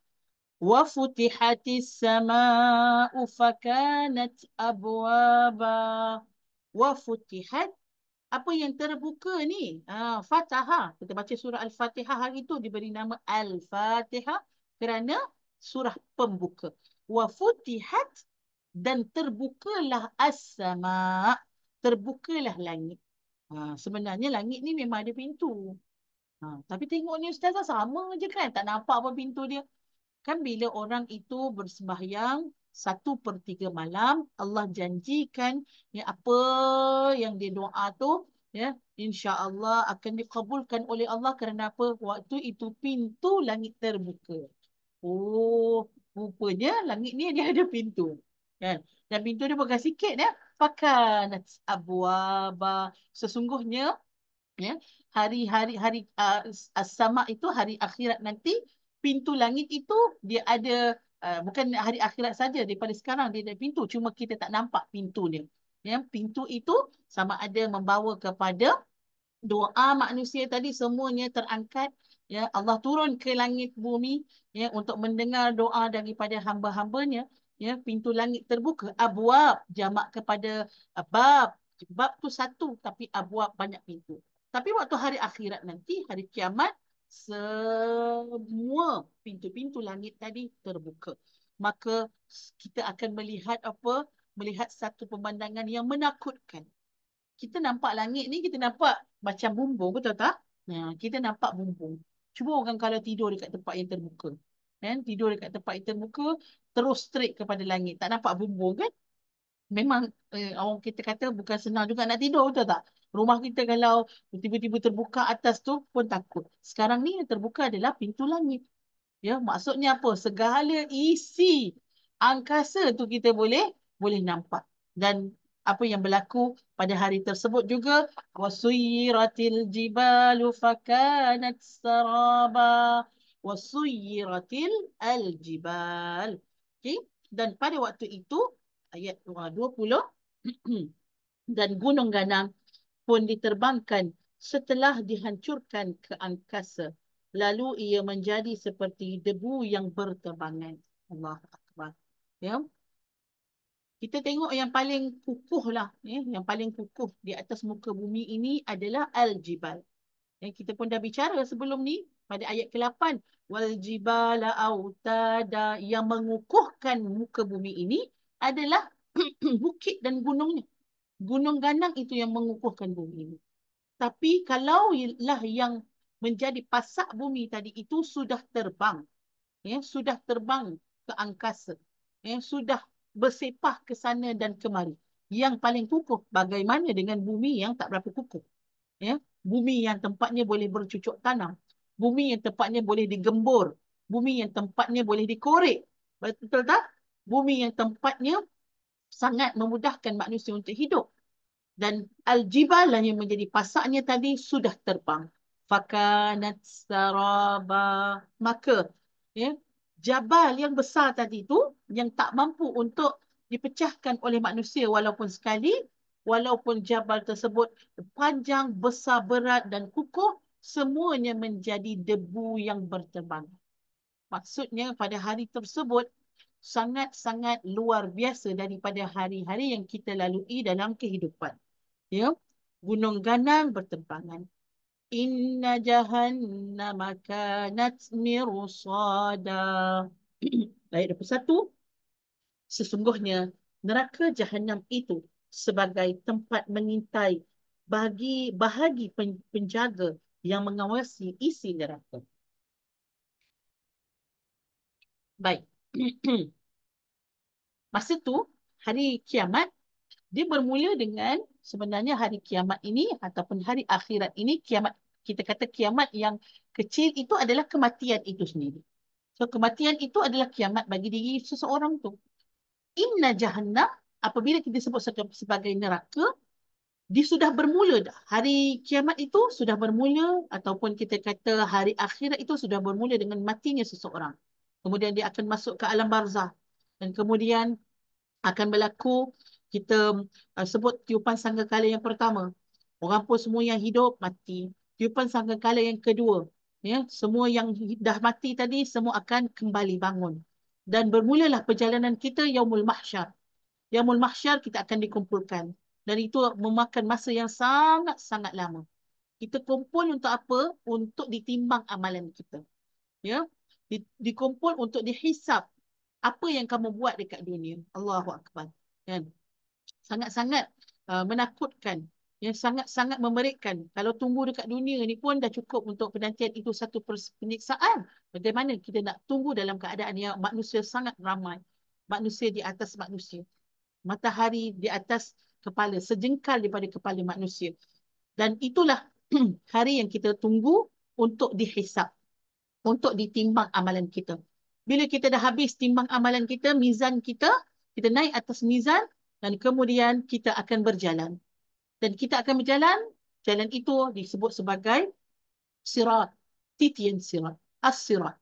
Wa futihatis samaa'u fakanat abwaba. Wa futihat, apa yang terbuka ni? Fatihah. Kita baca surah Al-Fatihah hari itu diberi nama Al-Fatihah kerana surah pembuka. Wa futihat, dan terbukalah as-sama'. Terbukalah langit. Sebenarnya langit ni memang ada pintu. Tapi tengok ni Ustazah sama je kan? Tak nampak apa pintu dia. Kan bila orang itu bersembahyang 1/3 malam, Allah janjikan ya, apa yang dia doa tu ya, insya-Allah akan dikabulkan oleh Allah kerana apa? Waktu itu pintu langit terbuka. Oh, rupanya langit ni dia ada pintu. Kan? Dan pintu dia bukan sikit ya. Fakanat abwaba. Sesungguhnya ya, hari as-sama itu hari akhirat nanti, pintu langit itu dia ada bukan hari akhirat saja, daripada sekarang dia ada pintu, cuma kita tak nampak pintu dia. Ya, pintu itu sama ada membawa kepada doa manusia tadi semuanya terangkat, ya, Allah turun ke langit bumi ya untuk mendengar doa daripada hamba-hambanya. Ya, pintu langit terbuka, abwab jamak kepada bab. Bab tu satu tapi abwab banyak pintu. Tapi waktu hari akhirat nanti, hari kiamat, semua pintu-pintu langit tadi terbuka. Maka kita akan melihat apa? Melihat satu pemandangan yang menakutkan. Kita nampak langit ni, kita nampak macam bumbung, betul tak? Kita nampak bumbung. Cuba orang kalau tidur dekat tempat yang terbuka. Kan? Tidur dekat tempat yang terbuka, terus straight kepada langit. Tak nampak bumbung kan? Memang orang kita kata bukan senang juga nak tidur, betul tak? Rumah kita kalau tiba-tiba terbuka atas tu pun takut. Sekarang ni yang terbuka adalah pintu langit. Ya, maksudnya apa? Segala isi angkasa tu kita boleh nampak. Dan apa yang berlaku pada hari tersebut juga, wasuyiratil jibalu fakanat saraba, wasuyiratil aljibal. Okey, dan pada waktu itu ayat 20 dan gunung ganang pun diterbangkan setelah dihancurkan ke angkasa. Lalu ia menjadi seperti debu yang berterbangan. Allahu Akbar. Ya, kita tengok yang paling kukuh lah. Ya, yang paling kukuh di atas muka bumi ini adalah Al-Jibal. Yang kita pun dah bicara sebelum ni pada ayat ke-8. Wal jibala autada, yang mengukuhkan muka bumi ini adalah bukit dan gunungnya. Gunung ganang itu yang mengukuhkan bumi ini. Tapi kalaulah yang menjadi pasak bumi tadi itu sudah terbang, ya, sudah terbang ke angkasa, ya, sudah bersepah ke sana dan kemari. Yang paling kukuh, bagaimana dengan bumi yang tak berapa kukuh? Ya, bumi yang tempatnya boleh bercucuk tanam, bumi yang tempatnya boleh digembur, bumi yang tempatnya boleh dikorek. Betul tak? Bumi yang tempatnya sangat memudahkan manusia untuk hidup. Dan al-jibal yang menjadi pasaknya tadi sudah terbang. Fakanat saraba. Maka ya, jabal yang besar tadi tu yang tak mampu untuk dipecahkan oleh manusia walaupun sekali, walaupun jabal tersebut panjang, besar, berat dan kukuh, semuanya menjadi debu yang berterbang. Maksudnya pada hari tersebut sangat-sangat luar biasa daripada hari-hari yang kita lalui dalam kehidupan. Ya, gunung ganang berterbangan. Inna jahannama kanat mirsada. Ayat 21, sesungguhnya neraka jahanam itu sebagai tempat mengintai bagi bahagi penjaga yang mengawasi isi neraka. Baik. Masa tu, hari kiamat, dia bermula dengan sebenarnya hari kiamat ini ataupun hari akhirat ini, kiamat, kita kata kiamat yang kecil itu adalah kematian itu sendiri. So kematian itu adalah kiamat bagi diri seseorang tu. Inna jahannam, apabila kita sebut sebagai neraka, dia sudah bermula dah. Hari kiamat itu sudah bermula ataupun kita kata hari akhirat itu sudah bermula dengan matinya seseorang. Kemudian dia akan masuk ke alam barzah. Dan kemudian akan berlaku, kita sebut tiupan sangkakala yang pertama. Orang pun semua yang hidup mati. Tiupan sangkakala yang kedua, ya, semua yang dah mati tadi semua akan kembali bangun. Dan bermulalah perjalanan kita yaumul mahsyar. Yaumul mahsyar kita akan dikumpulkan. Dan itu memakan masa yang sangat-sangat lama. Kita kumpul untuk apa? Untuk ditimbang amalan kita. Ya, dikumpul untuk dihisap apa yang kamu buat dekat dunia. Allahu Akbar. Kan? Sangat-sangat menakutkan. Yang sangat-sangat memerikkan. Kalau tunggu dekat dunia ni pun dah cukup untuk penantian itu satu penyiksaan. Bagaimana kita nak tunggu dalam keadaan yang manusia sangat ramai. Manusia di atas manusia. Matahari di atas kepala. Sejengkal daripada kepala manusia. Dan itulah hari yang kita tunggu untuk dihisap. Untuk ditimbang amalan kita. Bila kita dah habis timbang amalan kita, mizan kita, kita naik atas mizan dan kemudian kita akan berjalan. Dan kita akan berjalan, jalan itu disebut sebagai sirat, titian sirat, as-sirat.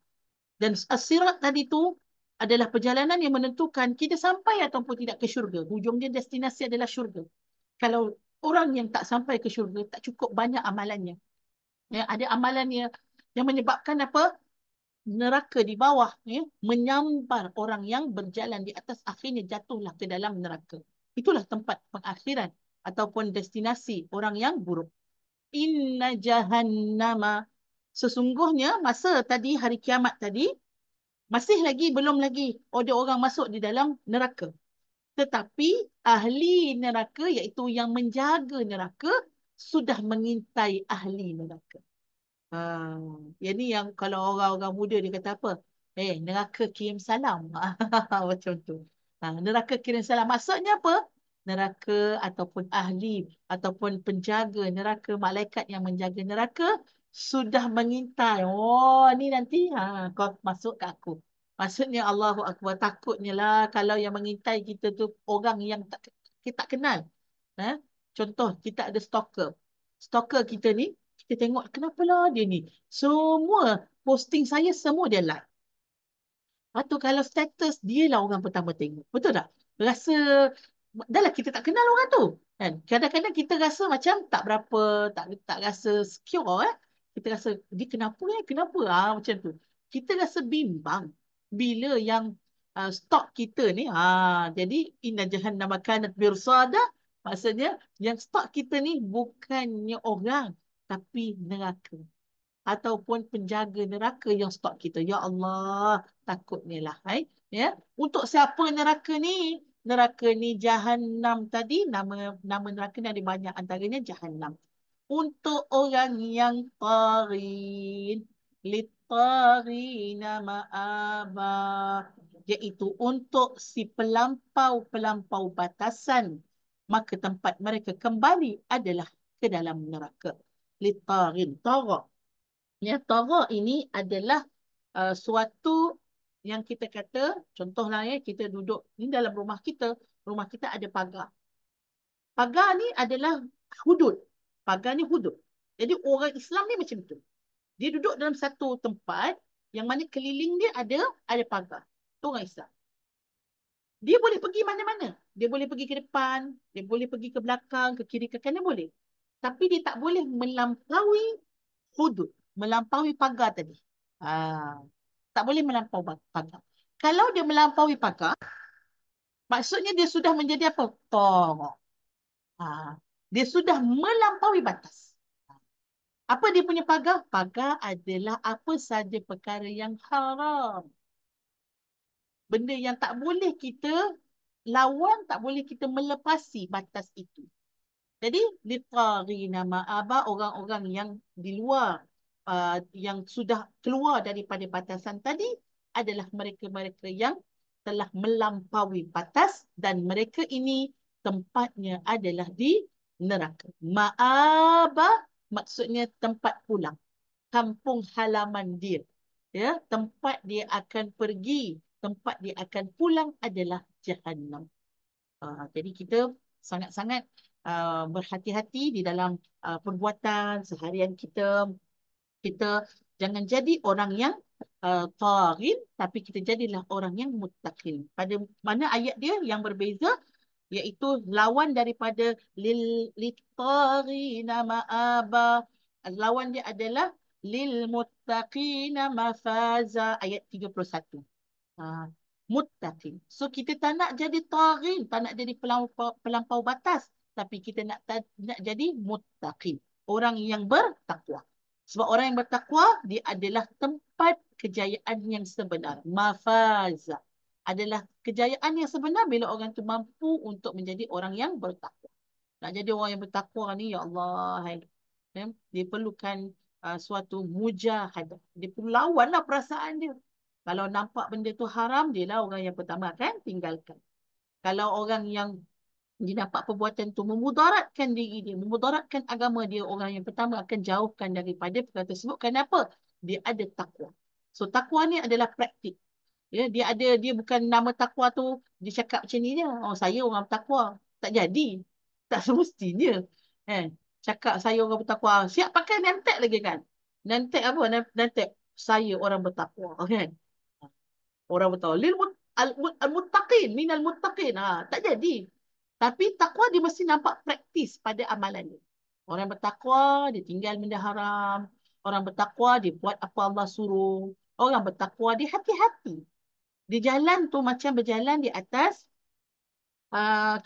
Dan as-sirat tadi tu adalah perjalanan yang menentukan kita sampai ataupun tidak ke syurga. Hujungnya destinasi adalah syurga. Kalau orang yang tak sampai ke syurga, tak cukup banyak amalannya. Ya, ada amalannya yang menyebabkan apa? Neraka di bawah, ya, menyambar orang yang berjalan di atas, akhirnya jatuhlah ke dalam neraka. Itulah tempat pengakhiran ataupun destinasi orang yang buruk. Inna jahannama, sesungguhnya masa tadi hari kiamat tadi masih lagi belum lagi ada orang masuk di dalam neraka. Tetapi ahli neraka, iaitu yang menjaga neraka, sudah mengintai ahli neraka. Ha, yang ni yang kalau orang-orang muda dia kata apa? Neraka kirim salam. Macam tu. Neraka kirim salam. Maksudnya apa? Neraka ataupun ahli ataupun penjaga neraka, malaikat yang menjaga neraka sudah mengintai. Oh, ni nanti kau masuk ke aku. Maksudnya Allahu Akbar. Takutnya lah kalau yang mengintai kita tu orang yang kita tak kenal. Eh? Contoh, kita ada stalker. Stalker kita ni, kita tengok kenapa lah dia ni. Semua posting saya, semua dia like. Atau kalau status, dia lah orang pertama tengok. Betul tak? Rasa, dah lah kita tak kenal orang tu. Kan? Kadang-kadang kita rasa macam tak berapa, tak rasa secure. Kita rasa, dia kenapa Kenapa? Macam tu. Kita rasa bimbang. Bila yang stalk kita ni, jadi inna jahannama kanat mirsada. Maksudnya, yang stalk kita ni bukannya orang, tapi neraka ataupun penjaga neraka yang stalk kita. Ya Allah, takutnya lah. Ya. Untuk siapa neraka ni? Neraka ni Jahannam tadi. Nama neraka ni ada banyak. Antaranya Jahannam. Untuk orang yang tarin. Litarina ma'aba. Iaitu untuk si pelampau-pelampau batasan. Maka tempat mereka kembali adalah ke dalam neraka. Litarin. Tarak. Ya, tarak ini adalah suatu yang kita kata, contohlah ya, kita duduk ni dalam rumah kita ada pagar. Pagar ni adalah hudud. Pagar ni hudud. Jadi orang Islam ni macam tu. Dia duduk dalam satu tempat yang mana keliling dia ada pagar. Itu orang Islam. Dia boleh pergi mana-mana. Dia boleh pergi ke depan, dia boleh pergi ke belakang, ke kiri, ke kanan boleh. Tapi dia tak boleh melampaui hudud, melampaui pagar tadi. Tak boleh melampaui pagar. Kalau dia melampaui pagar, maksudnya dia sudah menjadi apa? Tarak. Dia sudah melampaui batas. Apa dia punya pagar? Pagar adalah apa saja perkara yang haram. Benda yang tak boleh kita lawan, tak boleh kita melepasi batas itu. Jadi, litarina ma'aba, orang-orang yang di luar, yang sudah keluar daripada batasan tadi, adalah mereka-mereka yang telah melampaui batas dan mereka ini tempatnya adalah di neraka. Ma'aba maksudnya tempat pulang. Kampung halaman dia. Ya, tempat dia akan pergi, tempat dia akan pulang adalah Jahannam. Jadi kita sangat-sangat berhati-hati di dalam perbuatan seharian kita. Kita jangan jadi orang yang tarin, tapi kita jadilah orang yang muttaqin. Pada mana ayat dia yang berbeza, iaitu lawan daripada litarina ma'aba. Lawan dia adalah lil muttaqina mafaza, ayat 31. Muttaqin. So kita tak nak jadi tarin, tak nak jadi pelampau batas, tapi kita nak jadi muttaqin, orang yang bertakwa. Sebab orang yang bertakwa, dia adalah tempat kejayaan yang sebenar. Mafaza adalah kejayaan yang sebenar bila orang tu mampu untuk menjadi orang yang bertakwa. Nak jadi orang yang bertakwa ni, ya Allah, dia perlukan suatu mujahadah. Dia perlu lawanlah perasaan dia. Kalau nampak benda tu haram, dia lah orang yang pertama akan tinggalkan. Kalau orang yang dia nampak perbuatan tu memudaratkan diri dia, memudaratkan agama dia, orang yang pertama akan jauhkan daripada perkara tersebut. Kenapa? Dia ada takwa. So takwa ni adalah praktik. Ya, dia bukan nama takwa tu dia cakap macam ni je. Oh, saya orang bertakwa. Tak jadi. Tak semestinya. Cakap saya orang bertakwa. Siap pakai name tag lagi kan? Name tag apa? Name tag saya orang bertakwa kan? Orang bertakwa. Al-muttaqin, minal muttaqin. Tak jadi. Tapi takwa dia mesti nampak praktis pada amalan dia. Orang bertakwa, dia tinggal benda haram. Orang bertakwa, dia buat apa Allah suruh. Orang bertakwa, dia hati-hati. Di jalan tu macam berjalan di atas,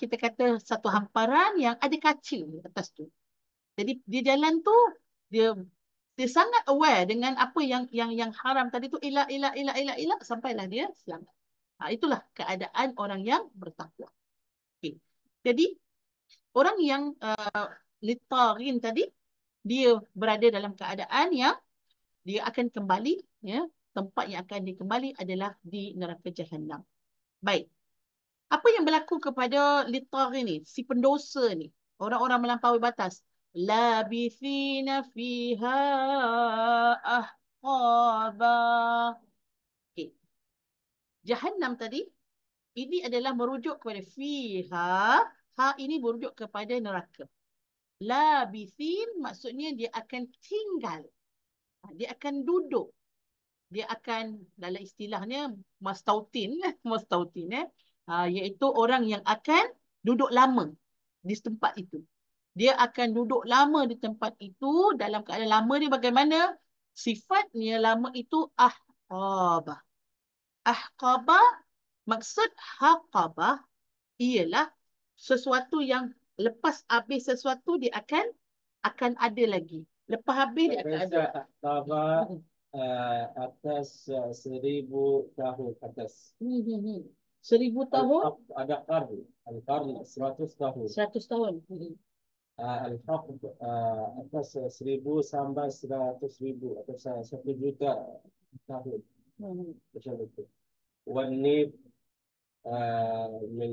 kita kata satu hamparan yang ada kaca di atas tu. Jadi di jalan tu, dia sangat aware dengan apa yang haram tadi tu, elak sampailah dia selamat. Itulah keadaan orang yang bertakwa. Okay. Jadi orang yang litarin tadi, dia berada dalam keadaan yang dia akan kembali, ya, tempat yang akan dikembali adalah di neraka Jahannam. Baik. Apa yang berlaku kepada litarin ni, si pendosa ni, orang-orang melampaui batas? labithina fiha ahqaba. Okay. Jahannam tadi, ini adalah merujuk kepada fiha. Ha ini merujuk kepada neraka. Labithin maksudnya dia akan tinggal. Dia akan duduk. Dia akan, dalam istilahnya, mastautin. Mastautin, iaitu orang yang akan duduk lama di tempat itu. Dia akan duduk lama di tempat itu. Dalam keadaan lama ni bagaimana? Sifatnya lama itu ahqabah. Ahqabah, maksud haqabah ialah sesuatu yang lepas habis sesuatu dia akan ada lagi. Lepas habis dia akan ada.
Ahqabah atas 1000 tahun atas.
1000 tahun?
Ada qarn. Al-qarn 100 tahun.
100 tahun.
Al-haqb atas 1000 sampai 100,000 atau 1 juta tahun. Macam itu. Wanib min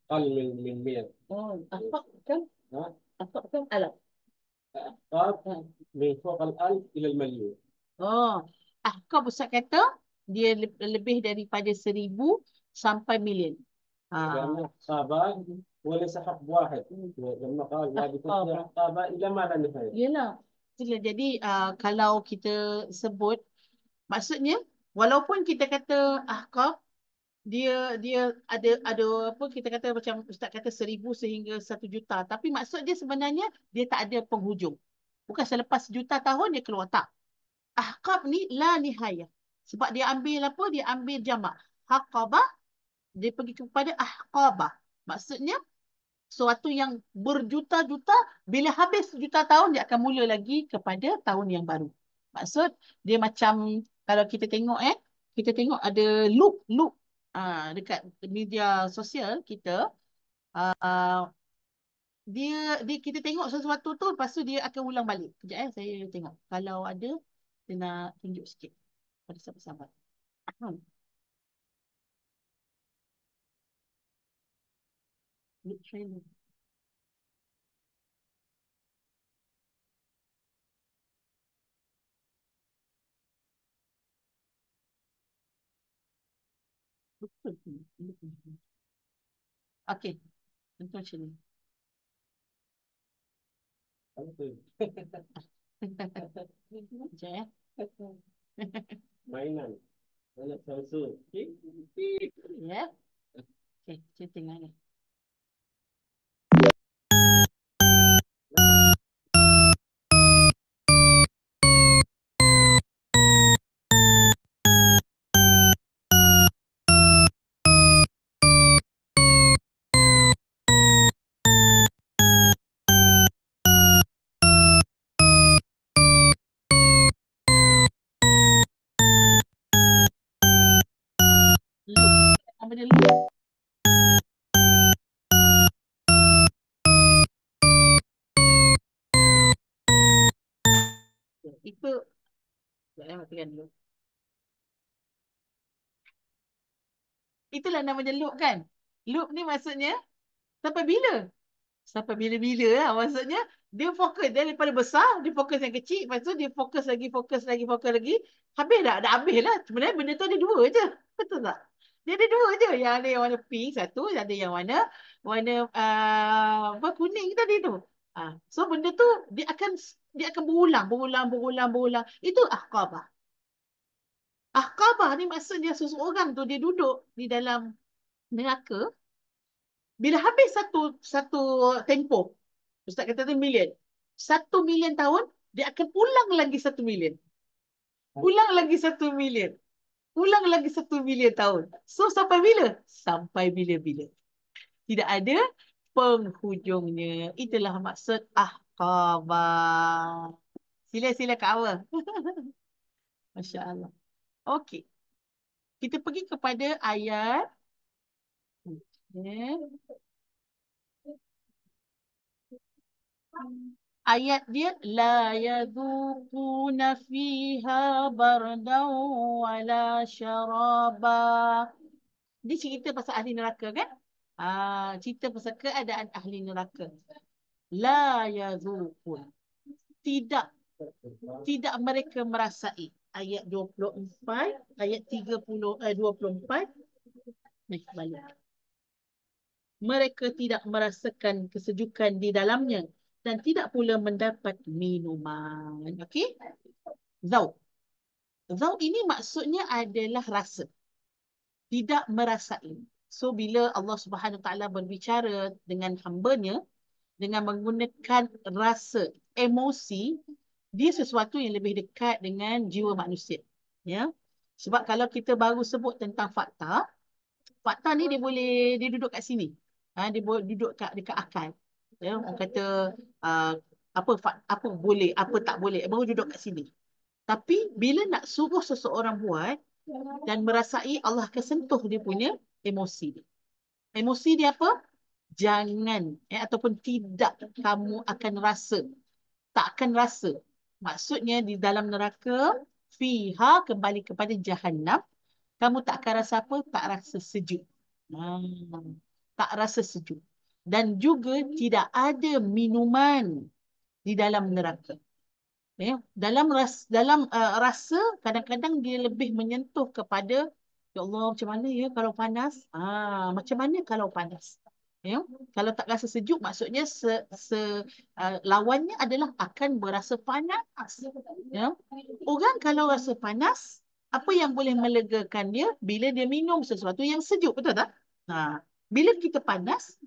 qal min 100.
Ahqab kan? Ahqab kan alam.
Ahqab min fawq al-alf ila al-milyon.
Ahqab Ustaz kata dia lebih daripada 1000 sampai million.
لأن أحقابا وليس حقب واحد لما قال لا بتسمية أحقابا إلى ما لا نهاية.
Yelah. Jadi kalau kita sebut, maksudnya walaupun kita kata ahqab, dia ada apa kita kata macam Ustaz kata 1000 sehingga 1 juta, tapi maksud dia sebenarnya dia tak ada penghujung. Bukan selepas juta tahun dia keluar, tak. Ahqab ni la nihayah. Sebab dia ambil apa? Dia ambil jamak. Haqabah, dia pergi kepada ahqabah. Maksudnya sesuatu yang berjuta-juta, bila habis juta tahun dia akan mula lagi kepada tahun yang baru. Maksud dia macam kalau kita tengok kita tengok ada loop dekat media sosial kita, dia kita tengok sesuatu tu, lepas tu dia akan ulang balik. Kejap saya tengok. Kalau ada, saya nak tunjuk sikit pada sahabat-sahabat. Loop trailer. Betul. Okey. Tentu macam ni. Sekejap
Mainan. Banyak susu.
ya. Okey, saya tengok ni. Loop. Nama dia loop. Itu saya matikan dulu. Itulah namanya loop kan? Loop ni maksudnya sampai bila? Sampai bila-bila lah. Maksudnya dia fokus daripada besar, dia fokus yang kecil, lepas tu dia fokus lagi, fokus lagi, fokus lagi. Habis dah, dah habis lah. Sebenarnya benda tu ada dua je. Betul tak? Dia ada dua je. Yang ada yang warna pink satu, ada yang warna apa, kuning tadi tu. So benda tu dia akan berulang, berulang, berulang, berulang. Itu ahqabah. Ahqabah ni maksudnya seseorang tu dia duduk di dalam neraka. Bila habis satu tempoh, Ustaz kata tu million. 1 million tahun, dia akan ulang lagi 1 million. Ulang lagi 1 million. Ulang lagi 1 million tahun. So sampai bila? Sampai bila-bila. Tidak ada penghujungnya. Itulah maksud ahqabah. Sila-sila Kak Awa. Masya Allah. Okey. Kita pergi kepada ayat. Ayat dia la yadhuquna fiha bardan wala syaraba. Dia cerita pasal ahli neraka kan? Cerita pasal keadaan ahli neraka. La yazuqun. Tidak tidak mereka merasai. Ayat 24, ayat 24. Balik. Mereka tidak merasakan kesejukan di dalamnya dan tidak pula mendapat minuman. Okey? Zauq. Zauq ini maksudnya adalah rasa. Tidak merasai. So bila Allah Subhanahu Wa Taala berbicara dengan hamba-Nya dengan menggunakan rasa, emosi, dia sesuatu yang lebih dekat dengan jiwa manusia. Ya. Sebab kalau kita baru sebut tentang fakta, fakta ni dia duduk kat sini. Dia duduk dekat akal. Ya, orang kata apa boleh, apa tak boleh, baru duduk kat sini. Tapi bila nak suruh seseorang buat dan merasai, Allah akan sentuh dia punya emosi dia. Emosi dia apa? Jangan ataupun tidak kamu akan rasa. Tak akan rasa. Maksudnya di dalam neraka, fiha kembali kepada Jahannam, kamu tak akan rasa apa? Tak rasa sejuk. Tak rasa sejuk. Dan juga tidak ada minuman di dalam neraka. Ya, dalam rasa kadang-kadang dia lebih menyentuh kepada ya Allah macam mana ya kalau panas? Macam mana kalau panas? Ya, kalau tak rasa sejuk maksudnya lawannya adalah akan berasa panas. Ya. Orang kalau rasa panas, apa yang boleh melegakan dia bila dia minum sesuatu yang sejuk, betul tak? Bila kita panas,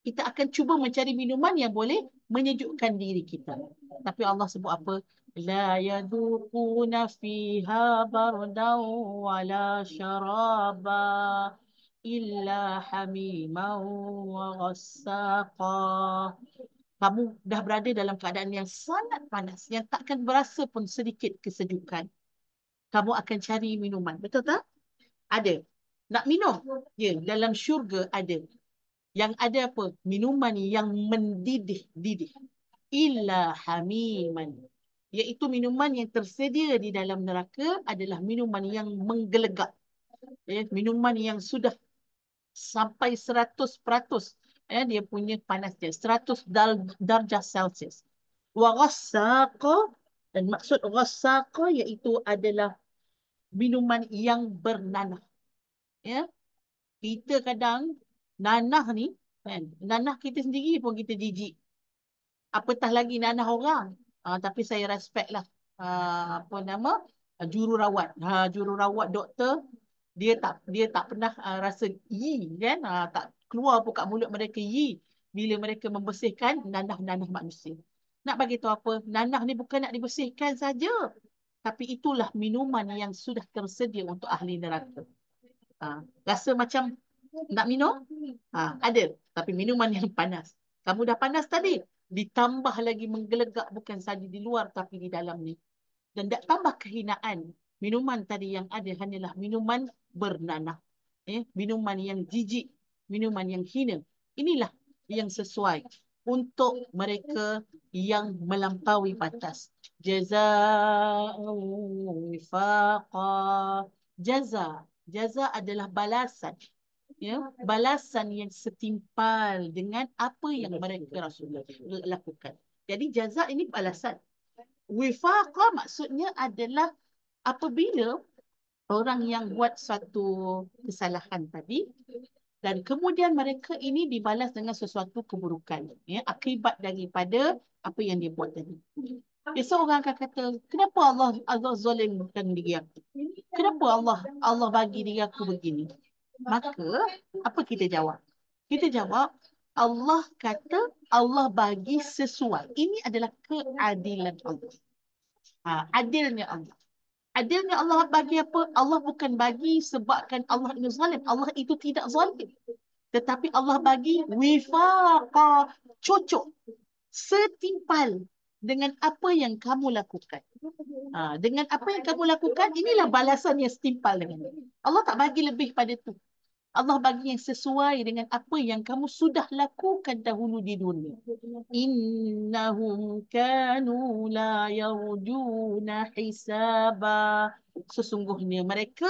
kita akan cuba mencari minuman yang boleh menyejukkan diri kita. Tapi Allah sebut apa? La yaduquna fiha bardan wala syaraba illa hamiman wa ghassaqa. Kamu dah berada dalam keadaan yang sangat panas, yang takkan berasa pun sedikit kesejukan. Kamu akan cari minuman. Betul tak? Ada. Nak minum? Ya, dalam syurga ada. Yang ada apa? Minuman yang mendidih-didih. Illa hamiman. Iaitu minuman yang tersedia di dalam neraka adalah minuman yang menggelegak. Minuman yang sudah sampai 100%. Dia punya panas dia. 100 darjah Celsius. Wa ghassaqa. Dan maksud ghassaqa iaitu adalah minuman yang bernanah. Ya. Kita kadang nanah ni, kan? Nanah kita sendiri pun kita jijik. Apatah lagi nanah orang. Tapi saya respect lah. Apa nama? Jururawat. Jururawat doktor, dia tak pernah rasa yi, kan? Tak keluar pun kat mulut mereka yi bila mereka membersihkan nanah-nanah manusia. Nak bagi tahu apa? Nanah ni bukan nak dibersihkan saja. Tapi itulah minuman yang sudah tersedia untuk ahli neraka. Rasa macam nak minum? Ada. Tapi minuman yang panas. Kamu dah panas tadi. Ditambah lagi menggelegak bukan saja di luar tapi di dalam ni. Dan tak tambah kehinaan. Minuman tadi yang ada hanyalah minuman bernanah. Minuman yang jijik. Minuman yang hina. Inilah yang sesuai untuk mereka yang melampaui batas. Jaza'u wifaqa. Jaza adalah balasan. Ya, balasan yang setimpal dengan apa yang mereka lakukan. Jadi jaza ini balasan. Wifaqa maksudnya adalah apabila orang yang buat satu kesalahan tadi dan kemudian mereka ini dibalas dengan sesuatu keburukan, ya, akibat daripada apa yang dia buat tadi. Biasa orang akan kata, kenapa Allah zalimkan diri aku? Kenapa Allah bagi diri aku begini? Maka apa kita jawab? Kita jawab, Allah kata Allah bagi sesuai. Ini adalah keadilan Allah. Adilnya Allah. Adilnya Allah bagi apa? Allah bukan bagi sebabkan Allah ini zalim. Allah itu tidak zalim. Tetapi Allah bagi wifaqa, cocok, setimpal dengan apa yang kamu lakukan. Dengan apa yang kamu lakukan, inilah balasan yang setimpal dengan dia. Allah tak bagi lebih pada itu. Allah bagi yang sesuai dengan apa yang kamu sudah lakukan dahulu di dunia. Innahum kanu la yarjuna hisaba. Sesungguhnya mereka,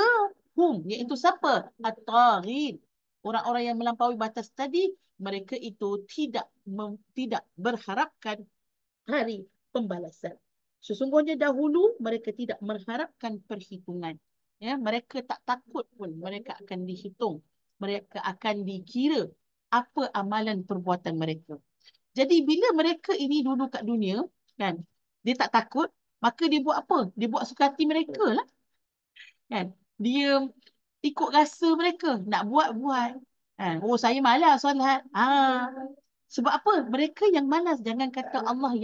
iaitu siapa? At-taghin. Orang-orang yang melampaui batas tadi, mereka itu tidak berharapkan hari pembalasan. Sesungguhnya dahulu mereka tidak mengharapkan perhitungan. Ya, mereka tak takut pun mereka akan dihitung. Mereka akan dikira apa amalan perbuatan mereka. Jadi bila mereka ini dulu kat dunia, kan, dia tak takut, maka dia buat apa? Dia buat suka hati mereka lah. Kan? Dia ikut rasa mereka, nak buat. Kan? Oh, saya malas solat. Sebab apa? Mereka yang malas. Jangan kata Allah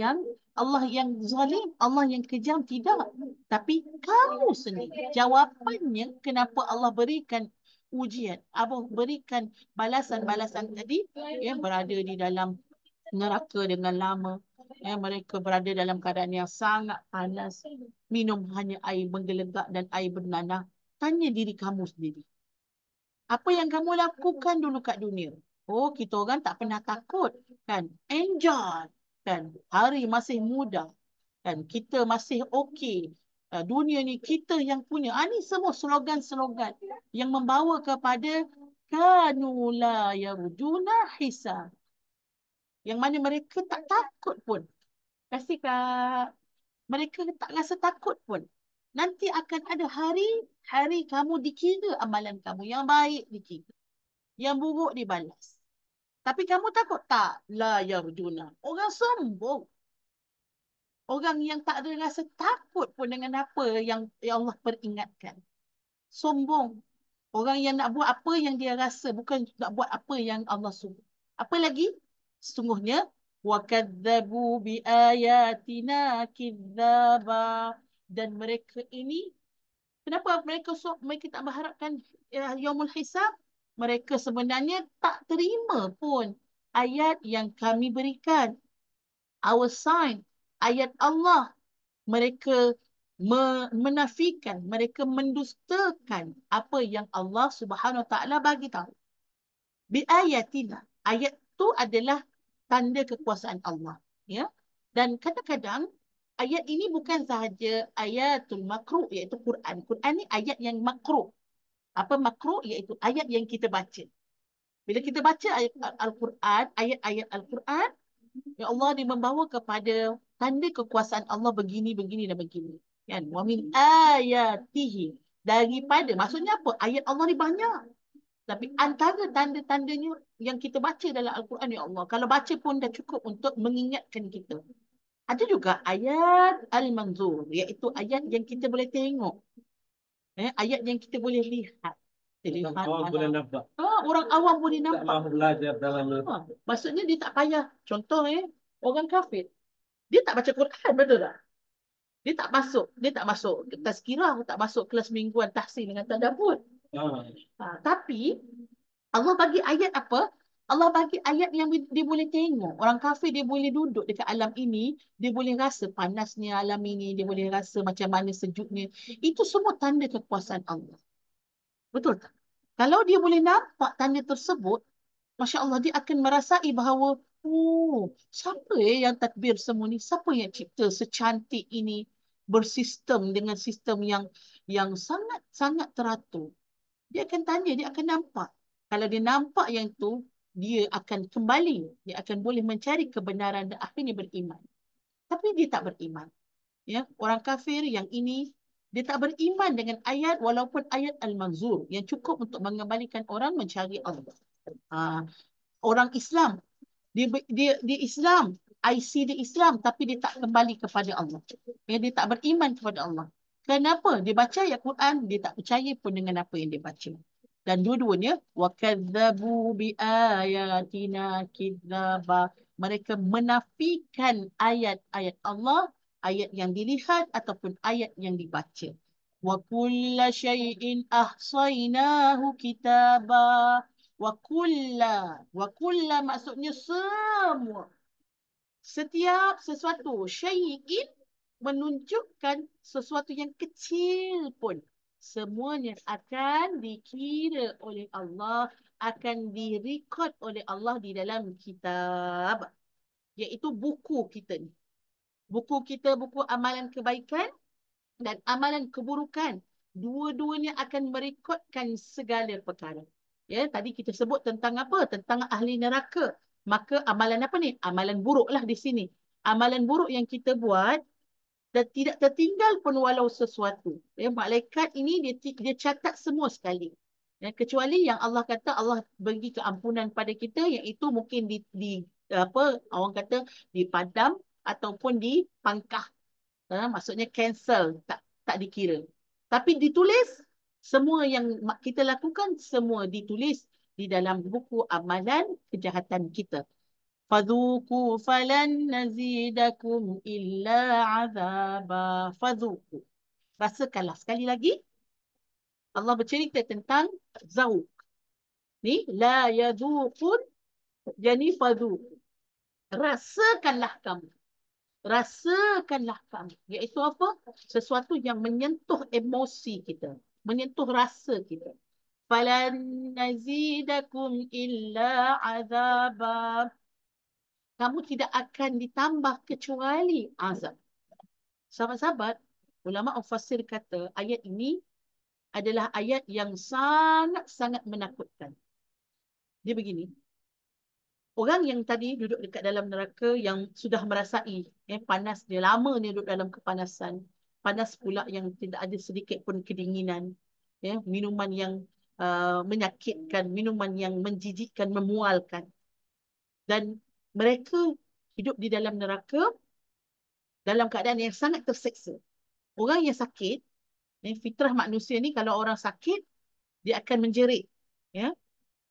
yang zalim, Allah yang kejam, tidak. Tapi kamu sendiri. Jawapannya kenapa Allah berikan ujian, apa berikan balasan-balasan tadi, ya, berada di dalam neraka dengan lama. Ya, mereka berada dalam keadaan yang sangat panas. Minum hanya air menggelegak dan air bernanah. Tanya diri kamu sendiri. Apa yang kamu lakukan dulu kat dunia? Oh, kita orang tak pernah takut. Kan? Enjoy. Kan? Hari masih muda. Kan? Kita masih okey. Dunia ni kita yang punya. Ni semua slogan-slogan yang membawa kepada kanula yarjuna hisab. Yang mana mereka tak takut pun. Kasih Kak. Mereka tak rasa takut pun. Nanti akan ada hari kamu dikira amalan kamu. Yang baik dikira. Yang buruk dibalas. Tapi kamu takut tak? La yarjuna. Orang sombong. Orang yang tak ada rasa takut pun dengan apa yang Allah peringatkan. Sombong. Orang yang nak buat apa yang dia rasa. Bukan nak buat apa yang Allah suruh. Apa lagi? Sesungguhnya وَكَذَّبُوا بِآيَاتِنَا كِذَّابًا. Dan mereka ini, kenapa mereka tak berharapkan yaumul hisab? Mereka sebenarnya tak terima pun ayat yang kami berikan. Our sign, ayat Allah. Mereka menafikan, mereka mendustakan apa yang Allah Subhanahu Wa Taala bagi tahu. Biayatina. Ayat tu adalah tanda kekuasaan Allah. Ya. Dan kadang-kadang ayat ini bukan sahaja ayatul makruh, iaitu Quran. Quran ni ayat yang makruh. Apa makruh? Iaitu ayat yang kita baca. Bila kita baca ayat Al-Quran, ayat-ayat Al-Quran, ya Allah dia membawa kepada tanda kekuasaan Allah begini, begini dan begini. Kan? Wa min ayatihi. Daripada, maksudnya apa? Ayat Allah ni banyak. Tapi antara tanda-tandanya yang kita baca dalam Al-Quran, ya Allah, kalau baca pun dah cukup untuk mengingatkan kita. Ada juga ayat Al-Manzur, iaitu ayat yang kita boleh tengok. Ayat yang kita boleh lihat.
Orang boleh nampak.
Orang awam boleh
Tak
nampak.
mahu belajar dalam
Maksudnya dia tak payah. Contoh, orang kafir. Dia tak baca Quran, betul tak? Dia tak masuk tazkirah, tak masuk kelas mingguan tahsin dengan tadabbur. Tapi Allah bagi ayat apa? Allah bagi ayat yang dia boleh tengok. Orang kafir dia boleh duduk dekat alam ini, dia boleh rasa panasnya alam ini, dia boleh rasa macam mana sejuknya. Itu semua tanda kekuasaan Allah. Betul tak? Kalau dia boleh nampak tanda tersebut, Masya Allah, dia akan merasai bahawa, oh, siapa yang tadbir semua ni? Siapa yang cipta secantik ini? Bersistem dengan sistem yang sangat-sangat teratur. Dia akan tanya, dia akan nampak. Kalau dia nampak yang tu, dia akan kembali. Dia akan boleh mencari kebenaran dan akhirnya beriman. Tapi dia tak beriman. Ya, orang kafir yang ini, dia tak beriman dengan ayat walaupun ayat Al-Manzur yang cukup untuk mengembalikan orang mencari Allah. Orang Islam, dia Islam, IC dia Islam, tapi dia tak kembali kepada Allah. Dia tak beriman kepada Allah. Kenapa? Dia baca ayat Quran, dia tak percaya pun dengan apa yang dia baca. Dan dua-duanya وَكَذَّبُوا بِآيَاتِنَا كِذَّابًا. Mereka menafikan ayat-ayat Allah, ayat yang dilihat ataupun ayat yang dibaca. وَكُلَّ شَيْءٍ أَحْصَيْنَاهُ كِتَابًا. Wa kulla maksudnya semua. Setiap sesuatu. Syai'in menunjukkan sesuatu yang kecil pun. Semuanya akan dikira oleh Allah, akan direkod oleh Allah di dalam kitab. Iaitu buku kita ni. Buku kita, buku amalan kebaikan dan amalan keburukan. Dua-duanya akan merekodkan segala perkara. Ya, tadi kita sebut tentang apa? Tentang ahli neraka. Maka amalan apa ni? Amalan buruk lah di sini. Amalan buruk yang kita buat dan tidak tertinggal pun walau sesuatu. Ya, malaikat ini dia catat semua sekali. Ya, kecuali yang Allah kata Allah bagi keampunan pada kita, iaitu mungkin di apa orang kata dipadam ataupun dipangkah. Maksudnya cancel, tak dikira. Tapi ditulis, semua yang kita lakukan semua ditulis di dalam buku amalan kejahatan kita. Fadhuku falan nazidakum illa azaba. Fadhuku. Rasakanlah. Sekali lagi, Allah bercerita tentang zauk. Ni, la yadhukun, jadi fadhuku. Rasakanlah kamu. Rasakanlah kamu. Iaitu apa? Sesuatu yang menyentuh emosi kita. Menyentuh rasa kita. Falan nazidakum illa azaba. Kamu tidak akan ditambah kecuali azab. Sahabat-sahabat, ulama mufassir kata ayat ini adalah ayat yang sangat-sangat menakutkan. Dia begini, orang yang tadi duduk dekat dalam neraka yang sudah merasai panas, dia lama dia duduk dalam kepanasan, panas pula yang tidak ada sedikit pun kedinginan, minuman yang menyakitkan, minuman yang menjijikkan, memualkan, dan mereka hidup di dalam neraka dalam keadaan yang sangat terseksa. Orang yang sakit, fitrah manusia ni kalau orang sakit, dia akan menjerit. Ya,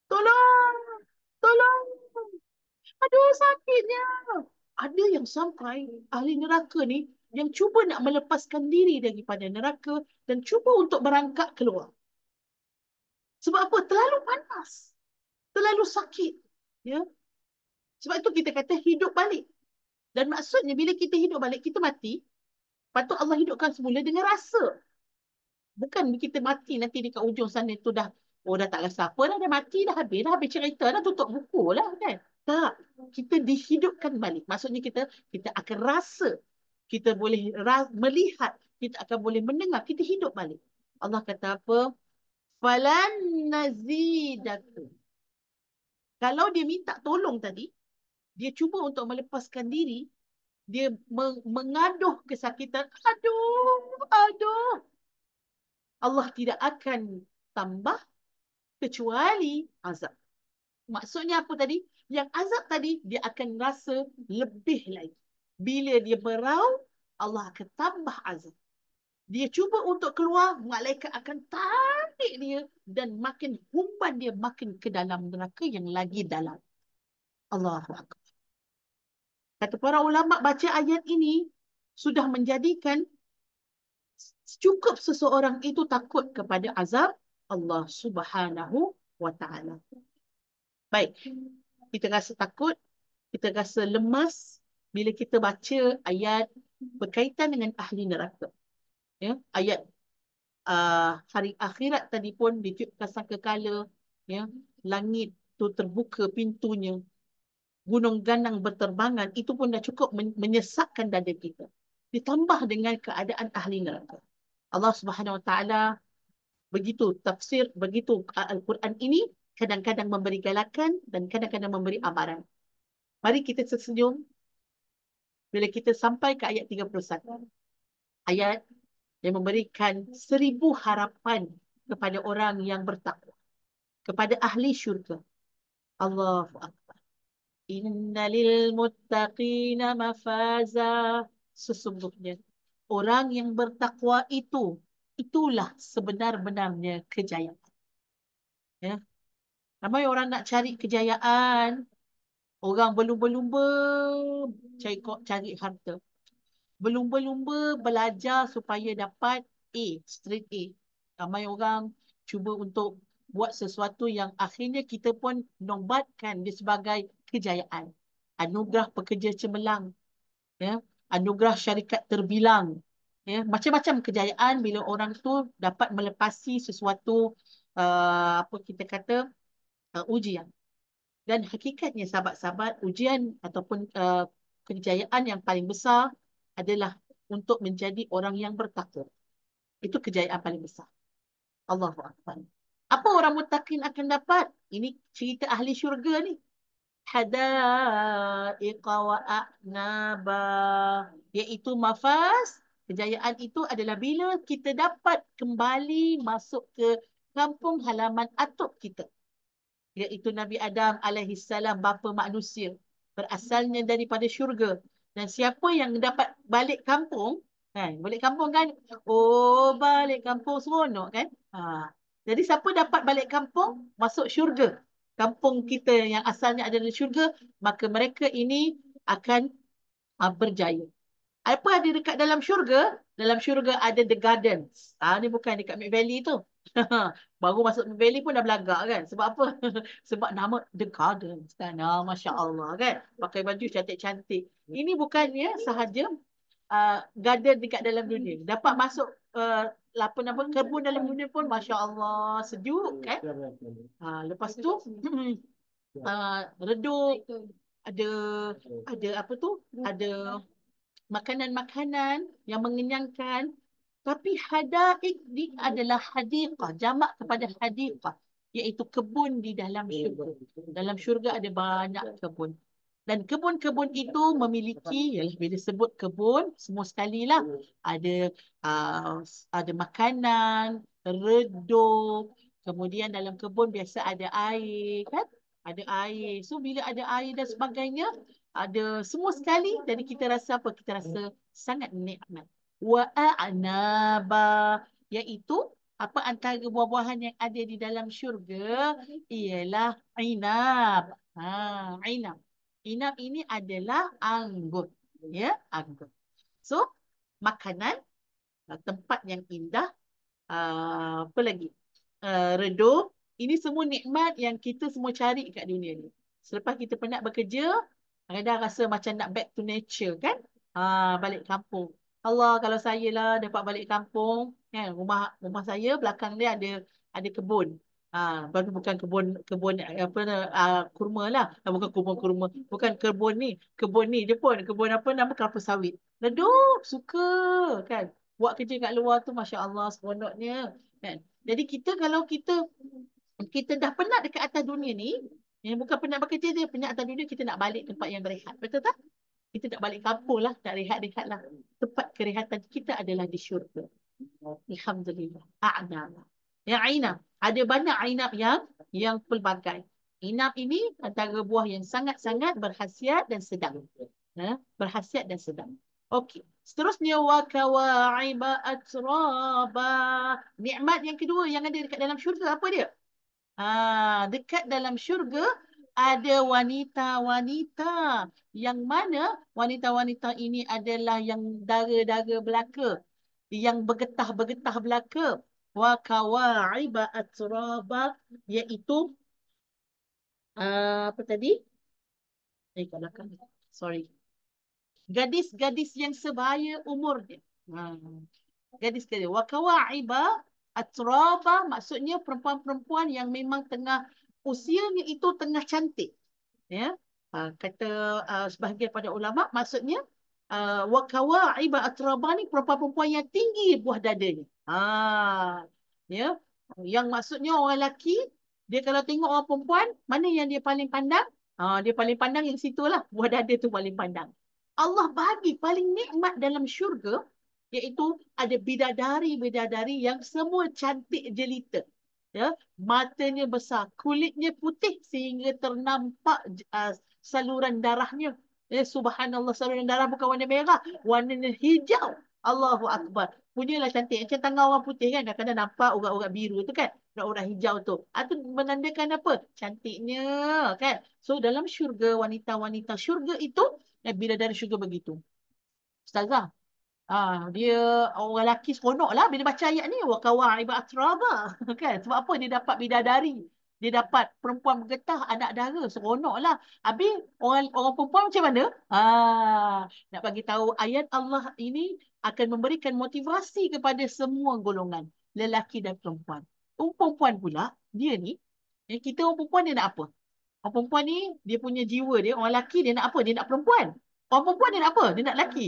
tolong, tolong, aduh sakitnya. Ada yang sampai ahli neraka ni yang cuba nak melepaskan diri daripada neraka dan cuba untuk berangkat keluar. Sebab apa? Terlalu panas, terlalu sakit. Ya, sebab itu kita kata hidup balik. Dan maksudnya bila kita hidup balik, kita mati, patut Allah hidupkan semula dengan rasa. Bukan kita mati nanti dekat ujung sana tu dah, oh dah tak rasa apa dah, dah mati dah, habis cerita dah, tutup buku lah kan. Tak, kita dihidupkan balik. Maksudnya kita akan rasa, kita boleh melihat, kita akan boleh mendengar, kita hidup balik. Allah kata apa? Falan nazidakum. Kalau dia minta tolong tadi, dia cuba untuk melepaskan diri, dia mengaduh kesakitan, aduh, Allah tidak akan tambah kecuali azab. Maksudnya apa tadi? Yang azab tadi, dia akan rasa lebih lagi. Bila dia berau, Allah akan tambah azab. Dia cuba untuk keluar, malaikat akan tarik dia dan makin humban dia makin ke dalam neraka yang lagi dalam. Allahu Akbar. Kata para ulama, baca ayat ini sudah menjadikan cukup seseorang itu takut kepada azab Allah Subhanahu wa Ta'ala. Baik, kita rasa takut, kita rasa lemas bila kita baca ayat berkaitan dengan ahli neraka. Ya, ayat hari akhirat tadi pun ditiupkan sangkakala, ya, langit tu terbuka pintunya, gunung ganang berterbangan, itu pun dah cukup menyesakkan dada kita. Ditambah dengan keadaan ahli neraka. Allah Subhanahu Wa Ta'ala begitu tafsir, begitu Al-Quran ini kadang-kadang memberi galakan dan kadang-kadang memberi amaran. Mari kita tersenyum bila kita sampai ke ayat 31. Ayat yang memberikan 1000 harapan kepada orang yang bertakwa, kepada ahli syurga. Allahu Akbar. Innalil muttaqina mafaza. Sesungguhnya orang yang bertakwa itulah sebenar-benarnya kejayaan. Ya. Ramai orang nak cari kejayaan, orang berlumba-lumba cari harta. Berlumba-lumba belajar supaya dapat A, straight A. Ramai orang cuba untuk buat sesuatu yang akhirnya kita pun nobatkan dia sebagai kejayaan. Anugerah pekerja cemerlang, ya, anugerah syarikat terbilang, ya, macam-macam kejayaan bila orang tu dapat melepasi sesuatu apa kita kata ujian. Dan hakikatnya sahabat-sahabat, ujian ataupun kejayaan yang paling besar adalah untuk menjadi orang yang bertakwa. Itu kejayaan paling besar. Allahu Akbar. Apa orang muttaqin akan dapat? Ini cerita ahli syurga ni. Hadaiqa wa a'naba. Iaitu mafaz. Kejayaan itu adalah bila kita dapat kembali masuk ke kampung halaman atuk kita. Iaitu Nabi Adam alaihissalam, bapa manusia. Berasalnya daripada syurga. Dan siapa yang dapat balik kampung, kan? Balik kampung kan? Oh, balik kampung seronok kan? Jadi siapa dapat balik kampung, masuk syurga. Kampung kita yang asalnya ada di syurga, maka mereka ini akan berjaya. Apa ada dekat dalam syurga? Dalam syurga ada The Gardens. Ni bukan dekat Mid Valley tu. Baru masuk Mid Valley pun dah belagak kan. Sebab apa? Sebab nama The Gardens kan. Masya Allah kan. Pakai baju cantik-cantik. Ini bukannya sahaja garden dekat dalam dunia. Dapat masuk apa nama kebun dalam dunia pun Masya Allah sejuk kan. Lepas tu redup. Ada apa tu? Ada makanan-makanan yang mengenyangkan. Tapi hadaik ni adalah hadiqah, jamak kepada hadiqah, iaitu kebun di dalam syurga. Dalam syurga ada banyak kebun. Dan kebun-kebun itu memiliki, yalah, bila sebut kebun, semua sekali lah. Ada makanan, redup, kemudian dalam kebun biasa ada air, kan? Ada air. So bila ada air dan sebagainya, ada semua sekali. Jadi kita rasa apa? Kita rasa sangat nikmat. Wa a'naba, iaitu apa antara buah-buahan yang ada di dalam syurga ialah inab. Inab. Inab ini adalah anggur. Ya, anggur. So, makanan, tempat yang indah, apa lagi? Redup. Ini semua nikmat yang kita semua cari kat dunia ni. Selepas kita penat bekerja, kadang rasa macam nak back to nature kan? Balik kampung. Allah, kalau saya lah dapat balik kampung, kan, rumah saya belakang dia ada kebun. Baru bukan kebun apa kurma lah. Bukan kebun kurma, bukan kebun ni je pun, kebun apa nama, kelapa sawit. Redup, suka kan. Buat kerja kat luar tu Masya Allah seronoknya kan. Jadi kalau kita dah penat dekat atas dunia ni, yang bukan penat bekerja dia, penat atas dunia, kita nak balik tempat yang berehat. Betul tak? Kita nak balik kampung lah, nak rehat-rehat lah. Tempat kerehatan kita adalah di syurga. Alhamdulillah. A'nab. Yang inab. Ada banyak inab yang pelbagai. Inab ini antara buah yang sangat-sangat berkhasiat dan sedang. Berkhasiat dan sedang. Okey. Seterusnya wa kawa'iba atraba. Nikmat yang kedua yang ada dekat dalam syurga apa dia? Dekat dalam syurga ada wanita-wanita yang mana wanita-wanita ini adalah yang dara-dara belaka, yang bergetah-bergetah belaka. Wa kawa'iba atraba, iaitu apa tadi? Kat belakang. Sorry. Gadis-gadis yang sebaya umurnya. Gadis-gadis. Wa kawa'iba atraba maksudnya perempuan-perempuan yang memang tengah usianya itu tengah cantik. Ya. Kata sebahagian pada ulama maksudnya wa kawa'iba atraba ni perempuan-perempuan yang tinggi buah dadanya. Ya. Yang maksudnya orang lelaki dia kalau tengok orang perempuan, mana yang dia paling pandang? Dia paling pandang yang situlah, buah dada tu paling pandang. Allah bagi paling nikmat dalam syurga, iaitu ada bidadari-bidadari yang semua cantik jelita. Ya, matanya besar, kulitnya putih sehingga ternampak saluran darahnya. Subhanallah, saluran darah bukan warna merah, warnanya hijau. Allahu Akbar. Punyalah cantik. Macam tangan orang putih kan, kadang-kadang nampak urat-urat biru tu kan, urat-urat hijau tu. Itu menandakan apa? Cantiknya kan. So dalam syurga, wanita-wanita syurga itu, bila dari syurga begitu. Ustazah, dia orang lelaki seronok lah bila baca ayat ni. Wa kawa'iba atraba. Kan? Sebab apa? Dia dapat bidadari. Dia dapat perempuan bergetah, anak dara. Seronok lah. Habis orang perempuan macam mana? Nak bagi tahu ayat Allah ini akan memberikan motivasi kepada semua golongan. Lelaki dan perempuan. Perempuan pula, dia ni, kita orang perempuan dia nak apa? Orang perempuan ni, dia punya jiwa dia, orang lelaki dia nak apa? Dia nak perempuan. Orang perempuan dia nak apa? Dia nak lelaki.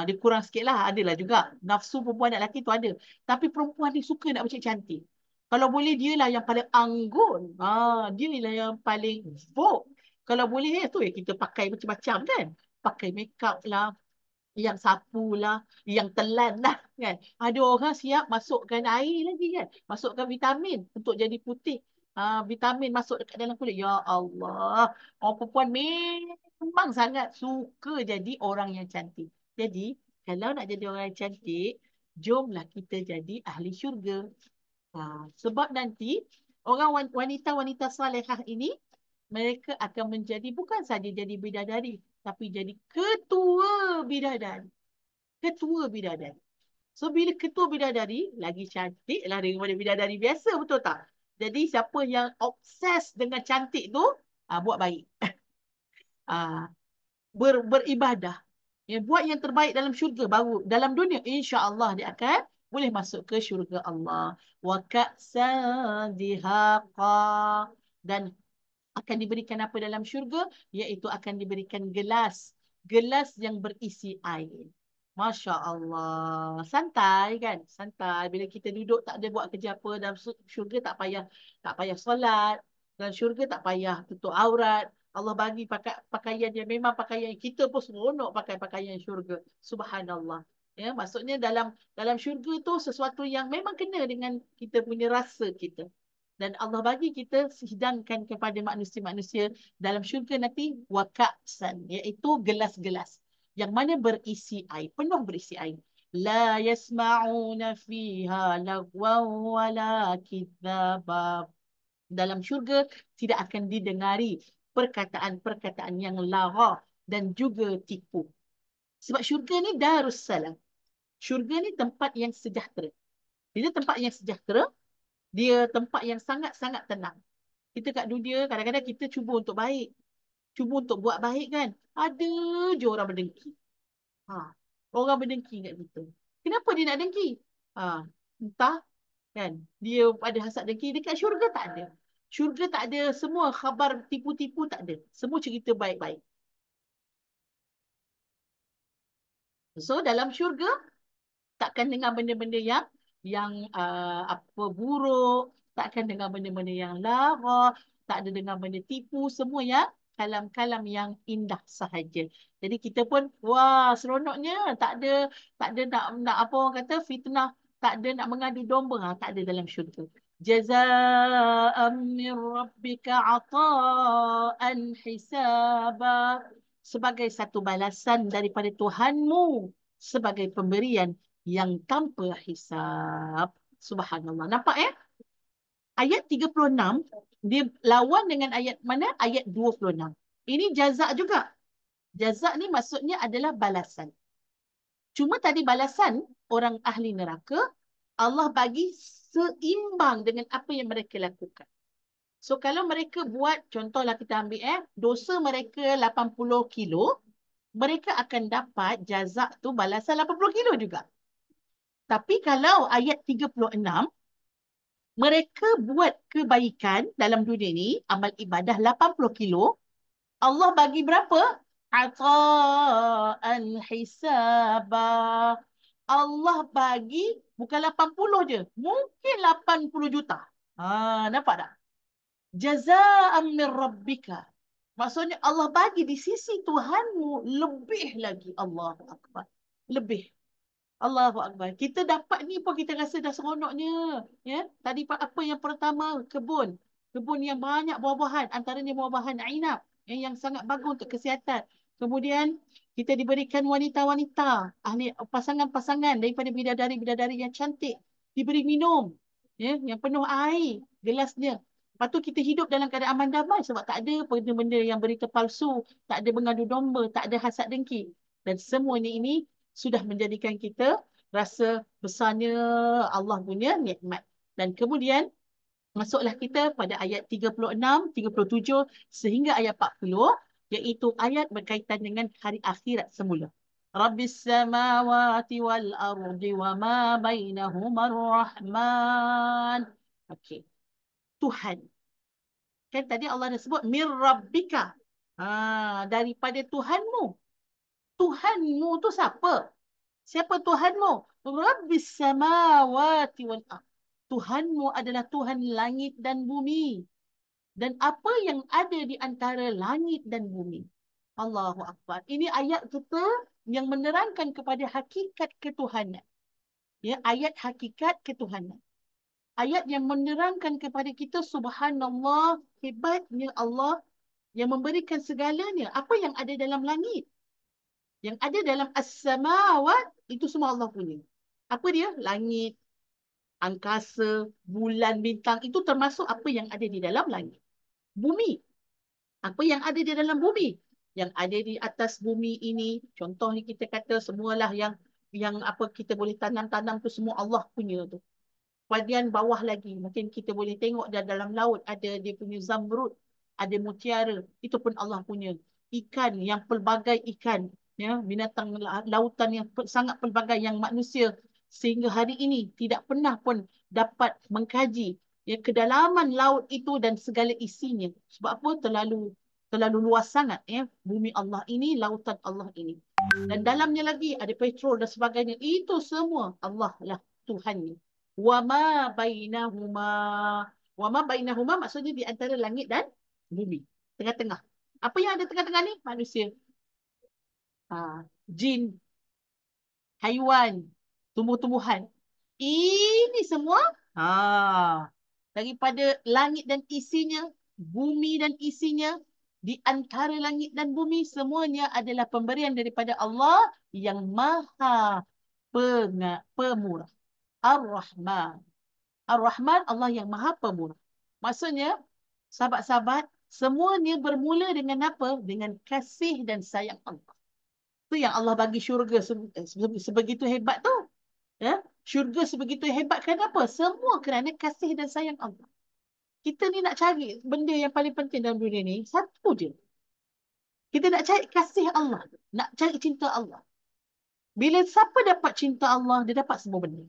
Dia kurang sikit lah. Adalah juga. Nafsu perempuan nak lelaki tu ada. Tapi perempuan ni suka nak macam cantik. Kalau boleh dialah yang paling anggun. Dialah yang paling vogue. Kalau boleh tu ya kita pakai macam-macam kan. Pakai makeup lah, yang sapu lah, yang telan lah kan. Ada orang siap masukkan air lagi kan. Masukkan vitamin untuk jadi putih. Vitamin masuk dekat dalam kulit. Ya Allah. Orang perempuan memang sangat suka jadi orang yang cantik. Jadi, kalau nak jadi orang yang cantik, jomlah kita jadi ahli syurga. Sebab nanti orang wanita-wanita salihah ini mereka akan menjadi bukan saja jadi bidadari tapi jadi ketua bidadari. Ketua bidadari. So bila ketua bidadari lagi cantik lah daripada bidadari biasa, betul tak? Jadi siapa yang obses dengan cantik tu buat baik. Beribadah. Ya, buat yang terbaik dalam syurga baru dalam dunia insya-Allah dia akan boleh masuk ke syurga Allah. Wa ka'san dihaqa, dan akan diberikan apa dalam syurga, iaitu akan diberikan gelas, gelas yang berisi air. Masya Allah, santai kan, santai bila kita duduk tak ada buat kerja apa dalam syurga, tak payah solat dalam syurga, tak payah tutup aurat. Allah bagi pakaian yang memang pakaian kita pun seronok pakai pakaian syurga. Subhanallah. Ya, maksudnya dalam dalam syurga tu sesuatu yang memang kena dengan kita punya rasa kita. Dan Allah bagi kita hidangkan kepada manusia-manusia dalam syurga nanti wakaksan, iaitu gelas-gelas yang mana berisi air, penuh berisi air. La yasma'una fiha lagwan wala kitsaba. Dalam syurga tidak akan didengari perkataan-perkataan yang lara dan juga tipu. Sebab syurga ni darussalam. Syurga ni tempat yang sejahtera. Bila tempat yang sejahtera, dia tempat yang sangat-sangat tenang. Kita kat dunia, kadang-kadang kita cuba untuk baik. Cuba untuk buat baik kan. Ada je orang berdengki. Orang berdengki kat kita. Kenapa dia nak dengki? Entah kan. Dia ada hasad dengki. Dekat syurga tak ada. Syurga tak ada semua khabar tipu-tipu, tak ada. Semua cerita baik-baik. So dalam syurga, takkan dengar benda-benda yang apa buruk, takkan dengar benda-benda yang lara, tak ada dengar benda tipu, semua yang kalam-kalam yang indah sahaja. Jadi kita pun wah seronoknya, tak ada nak apa orang kata fitnah, tak ada nak mengadu domba, tak ada dalam syurga. Jazaa'an min rabbika 'ata'an hisaba, sebagai satu balasan daripada Tuhanmu, sebagai pemberian yang tanpa hisab. Subhanallah. Nampak ya? Ayat 36, dia lawan dengan ayat mana? Ayat 26. Ini jazak juga. Jazak ni maksudnya adalah balasan. Cuma tadi balasan orang ahli neraka, Allah bagi seimbang dengan apa yang mereka lakukan. So kalau mereka buat, contohlah kita ambil dosa mereka 80 kilo, mereka akan dapat jazak tu balasan 80 kilo juga. Tapi kalau ayat 36, mereka buat kebaikan dalam dunia ni, amal ibadah 80 kilo, Allah bagi berapa? Ata'an hisaba. Allah bagi bukan 80 je, mungkin 80 juta. Nampak tak? Jaza'an min rabbika. Maksudnya Allah bagi di sisi Tuhanmu lebih lagi. Allahu Akbar. Lebih. Allahu Akbar. Kita dapat ni pun kita rasa dah seronoknya. Ya? Tadi apa yang pertama? Kebun. Kebun yang banyak buah-buahan. Antaranya buah-buahan inab. Yang sangat bagus untuk kesihatan. Kemudian kita diberikan wanita-wanita. Ahli pasangan-pasangan daripada bidadari-bidadari yang cantik. Diberi minum. Ya? Yang penuh air. Gelasnya. Lepas tu kita hidup dalam keadaan aman damai. Sebab tak ada benda-benda yang berita palsu. Tak ada mengadu domba. Tak ada hasad dengki. Dan semuanya ini sudah menjadikan kita rasa besarnya Allah punya nikmat. Dan kemudian masuklah kita pada ayat 36, 37 sehingga ayat 40, iaitu ayat berkaitan dengan hari akhirat semula. Rabbis samawati wal ardi wa ma bainahuma ar-Rahman. Okey. Tuhan. Kan tadi Allah dah sebut mir rabbika. Daripada Tuhanmu. Tuhanmu tu siapa? Siapa Tuhanmu? Rabbis samawati wal ardh. Tuhanmu adalah Tuhan langit dan bumi. Dan apa yang ada di antara langit dan bumi. Allahu Akbar. Ini ayat kita yang menerangkan kepada hakikat ketuhanan. Ya, ayat hakikat ketuhanan. Ayat yang menerangkan kepada kita subhanallah, hebatnya Allah yang memberikan segalanya. Apa yang ada dalam langit, yang ada dalam as-samawat, itu semua Allah punya. Apa dia? Langit, angkasa, bulan, bintang, itu termasuk apa yang ada di dalam langit. Bumi, apa yang ada di dalam bumi, yang ada di atas bumi ini, contohnya kita kata semualah yang apa kita boleh tanam-tanam tu semua Allah punya tu. Bahagian bawah lagi, mungkin kita boleh tengok dalam laut ada dia punya zamrud, ada mutiara, itu pun Allah punya. Ikan yang pelbagai ikan, ya, binatang lautan yang sangat pelbagai yang manusia sehingga hari ini tidak pernah pun dapat mengkaji ya kedalaman laut itu dan segala isinya. Sebab apa? Terlalu luas sangat ya bumi Allah ini, lautan Allah ini. Dan dalamnya lagi ada petrol dan sebagainya. Itu semua Allah lah Tuhannya. Wama bainahuma. Wama bainahuma maksudnya di antara langit dan bumi. Tengah-tengah. Apa yang ada tengah-tengah ni? Manusia. Jin, haiwan, tumbuh-tumbuhan. Ini semua daripada langit dan isinya, bumi dan isinya, di antara langit dan bumi, semuanya adalah pemberian daripada Allah yang maha pemurah. Ar-Rahman. Ar-Rahman, Allah yang maha pemurah. Maksudnya, sahabat-sahabat, semuanya bermula dengan apa? Dengan kasih dan sayang Allah. Itu yang Allah bagi syurga sebegitu hebat tu. Ya? Syurga sebegitu hebat kenapa? Semua kerana kasih dan sayang Allah. Kita ni nak cari benda yang paling penting dalam dunia ni, satu je. Kita nak cari kasih Allah. Nak cari cinta Allah. Bila siapa dapat cinta Allah, dia dapat semua benda.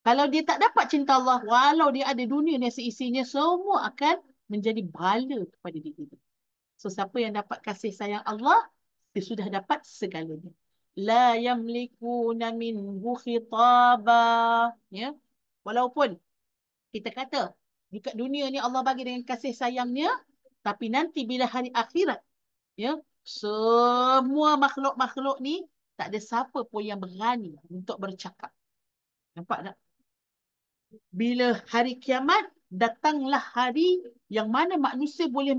Kalau dia tak dapat cinta Allah, walau dia ada dunia dan seisinya, semua akan menjadi bala kepada diri dia. So, siapa yang dapat kasih sayang Allah, dia sudah dapat segalanya. La yamlikuna minhu khitaba. Ya? Walaupun kita kata, dekat dunia ni Allah bagi dengan kasih sayangnya, tapi nanti bila hari akhirat, ya, semua makhluk-makhluk ni, tak ada siapa pun yang berani untuk bercakap. Nampak tak? Bila hari kiamat, datanglah hari yang mana manusia boleh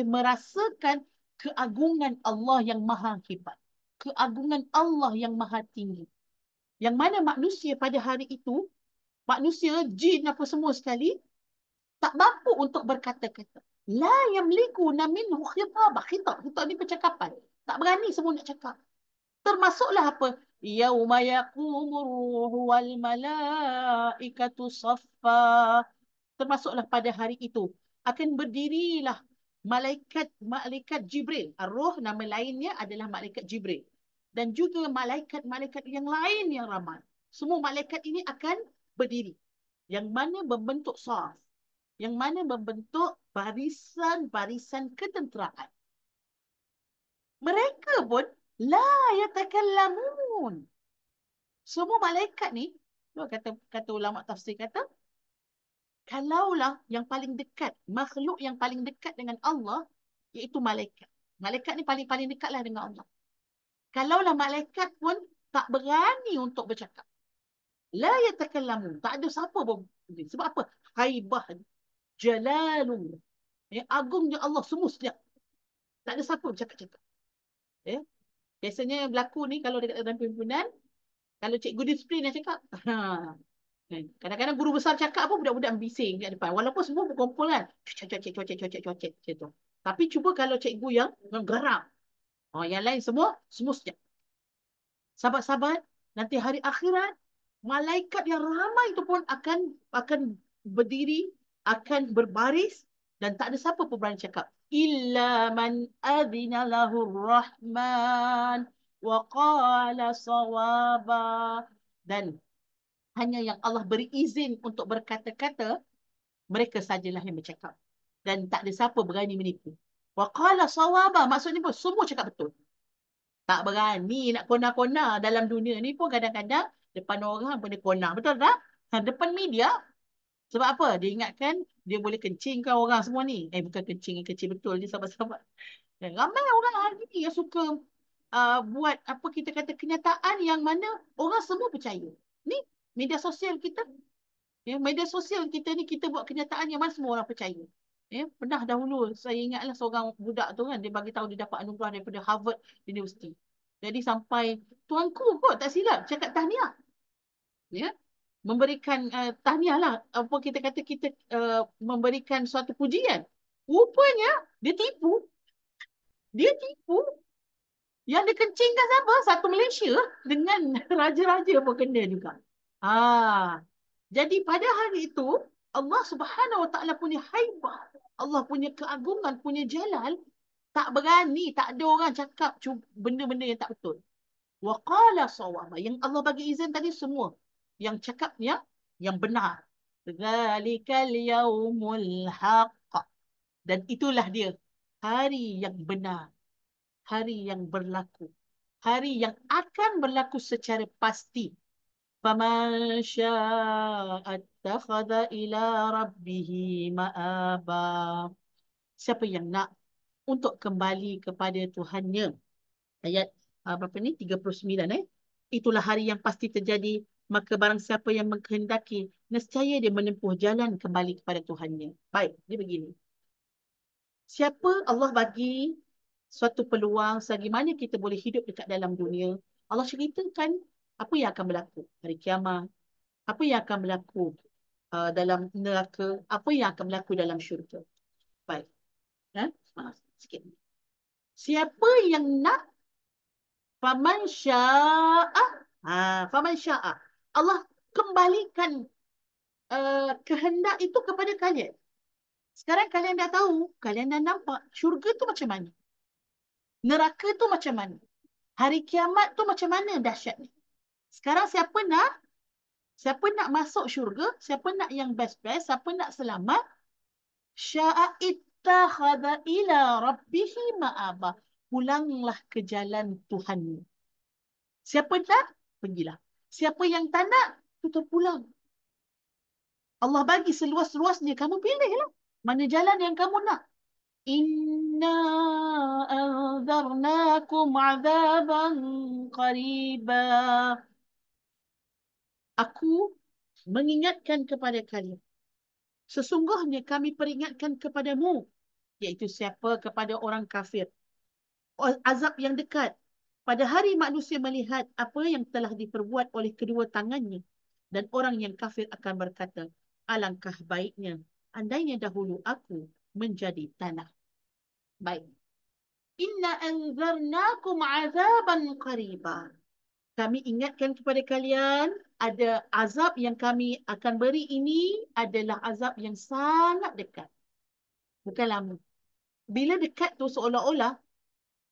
merasakan keagungan Allah yang maha hebat. Keagungan Allah yang maha tinggi. Yang mana manusia pada hari itu, manusia, jin apa semua sekali, tak mampu untuk berkata-kata. La yamlikuna minhu khitabah. Khitab ni percakapan. Tak berani semua nak cakap. Termasuklah apa? Yauma yaqumur ruhu wal malaikatu saffa. Termasuklah pada hari itu akan berdirilah malaikat Jibril. Ar-Ruh nama lainnya adalah malaikat Jibril. Dan juga malaikat-malaikat yang lain yang ramai. Semua malaikat ini akan berdiri. Yang mana membentuk saf. Yang mana membentuk barisan-barisan ketenteraan. Mereka pun la yatakallamun. Semua malaikat ni, kata ulama tafsir kata, kalaulah yang paling dekat, makhluk yang paling dekat dengan Allah, iaitu malaikat. Malaikat ni paling-paling dekatlah dengan Allah. Kalaulah malaikat pun tak berani untuk bercakap. La yatakallamun. Tak ada siapa pun. Sebab apa? Haibah, jalalun. Agungnya Allah semua sejak. Tak ada siapa bercakap-cakap. Ya? Biasanya berlaku ni kalau dekat dalam pimpinan, kalau cikgu disiplin yang cakap, kadang-kadang guru besar cakap apa, budak-budak bising kat depan. Walaupun semua berkumpul kan. Cocek. Tapi cuba kalau cikgu yang garang. Yang lain semua sejak. Sahabat-sahabat, nanti hari akhirat, malaikat yang ramai itu pun akan berdiri, akan berbaris, dan tak ada siapa pun berani cakap. Illa man adhina lahur rahman wa qala sawaba. Dan hanya yang Allah beri izin untuk berkata-kata, mereka sajalah yang bercakap. Dan tak ada siapa berani menipu. Wa qala sawaba, maksudnya pun semua cakap betul. Tak berani nak kona-kona dalam dunia ni pun kadang-kadang depan orang pun dia kona. Betul tak? Depan media. Sebab apa? Dia ingatkan dia boleh kencing kau orang semua ni. Bukan kencing, kecil betul je sahabat-sahabat. Dan ramai orang hari ni yang suka buat apa kita kata kenyataan yang mana orang semua percaya. Ni media sosial kita. Ya, media sosial kita ni kita buat kenyataan yang mana semua orang percaya. Ya, pernah dahulu saya ingatlah seorang budak tu kan dia bagi tahu dia dapat anugerah daripada Harvard University. Jadi sampai tuanku kot tak silap cakap tahniah. Ya, memberikan tahniah lah apa kita kata kita memberikan suatu pujian. Rupanya dia tipu. Dia tipu. Yang dia kencingkan siapa? Satu Malaysia dengan raja-raja pun kena juga. Jadi pada hari itu Allah Subhanahu Wa Taala punya haibah, Allah punya keagungan, punya jalal, tak berani, tak ada orang cakap benda-benda yang tak betul. Wa qala sawaba, yang Allah bagi izin tadi semua yang cakapnya yang benar. Dzalikal yaumul haqq, dan itulah dia hari yang benar, hari yang berlaku, hari yang akan berlaku secara pasti. Faman syaa'a attakhadha ila rabbih ma'aba. Siapa yang nak untuk kembali kepada Tuhannya. Ayat berapa ni? 39 Itulah hari yang pasti terjadi. Maka barang siapa yang mengkehendaki, nescaya dia menempuh jalan kembali kepada Tuhannya. Baik, dia begini. Siapa Allah bagi suatu peluang selagi mana kita boleh hidup dekat dalam dunia, Allah ceritakan apa yang akan berlaku hari kiamat, apa yang akan berlaku dalam neraka, apa yang akan berlaku dalam syurga. Baik. Sikit. Siapa yang nak, faman sya'a, faman sya'a, Allah kembalikan kehendak itu kepada kalian. Sekarang kalian dah tahu, kalian dah nampak syurga tu macam mana, neraka tu macam mana, hari kiamat tu macam mana dahsyatnya. Sekarang siapa nak masuk syurga, siapa nak yang best-best, siapa nak selamat, sya'a ittakhadha ila rabbihi ma'aba. Pulanglah ke jalan Tuhanmu. Siapa nak, pergilah. Siapa yang tak nak, tutup pulang. Allah bagi seluas-luasnya, kamu pilihlah mana jalan yang kamu nak. Inna anzarnakum azaban qariba. Aku mengingatkan kepada kalian. Sesungguhnya kami peringatkan kepadamu, iaitu siapa? Kepada orang kafir. Azab yang dekat. Pada hari manusia melihat apa yang telah diperbuat oleh kedua tangannya. Dan orang yang kafir akan berkata, alangkah baiknya andainya dahulu aku menjadi tanah. Baik. Inna anzarnakum azaban qariba. Kami ingatkan kepada kalian, ada azab yang kami akan beri ini adalah azab yang sangat dekat. Bukan lama. Bila dekat tu seolah-olah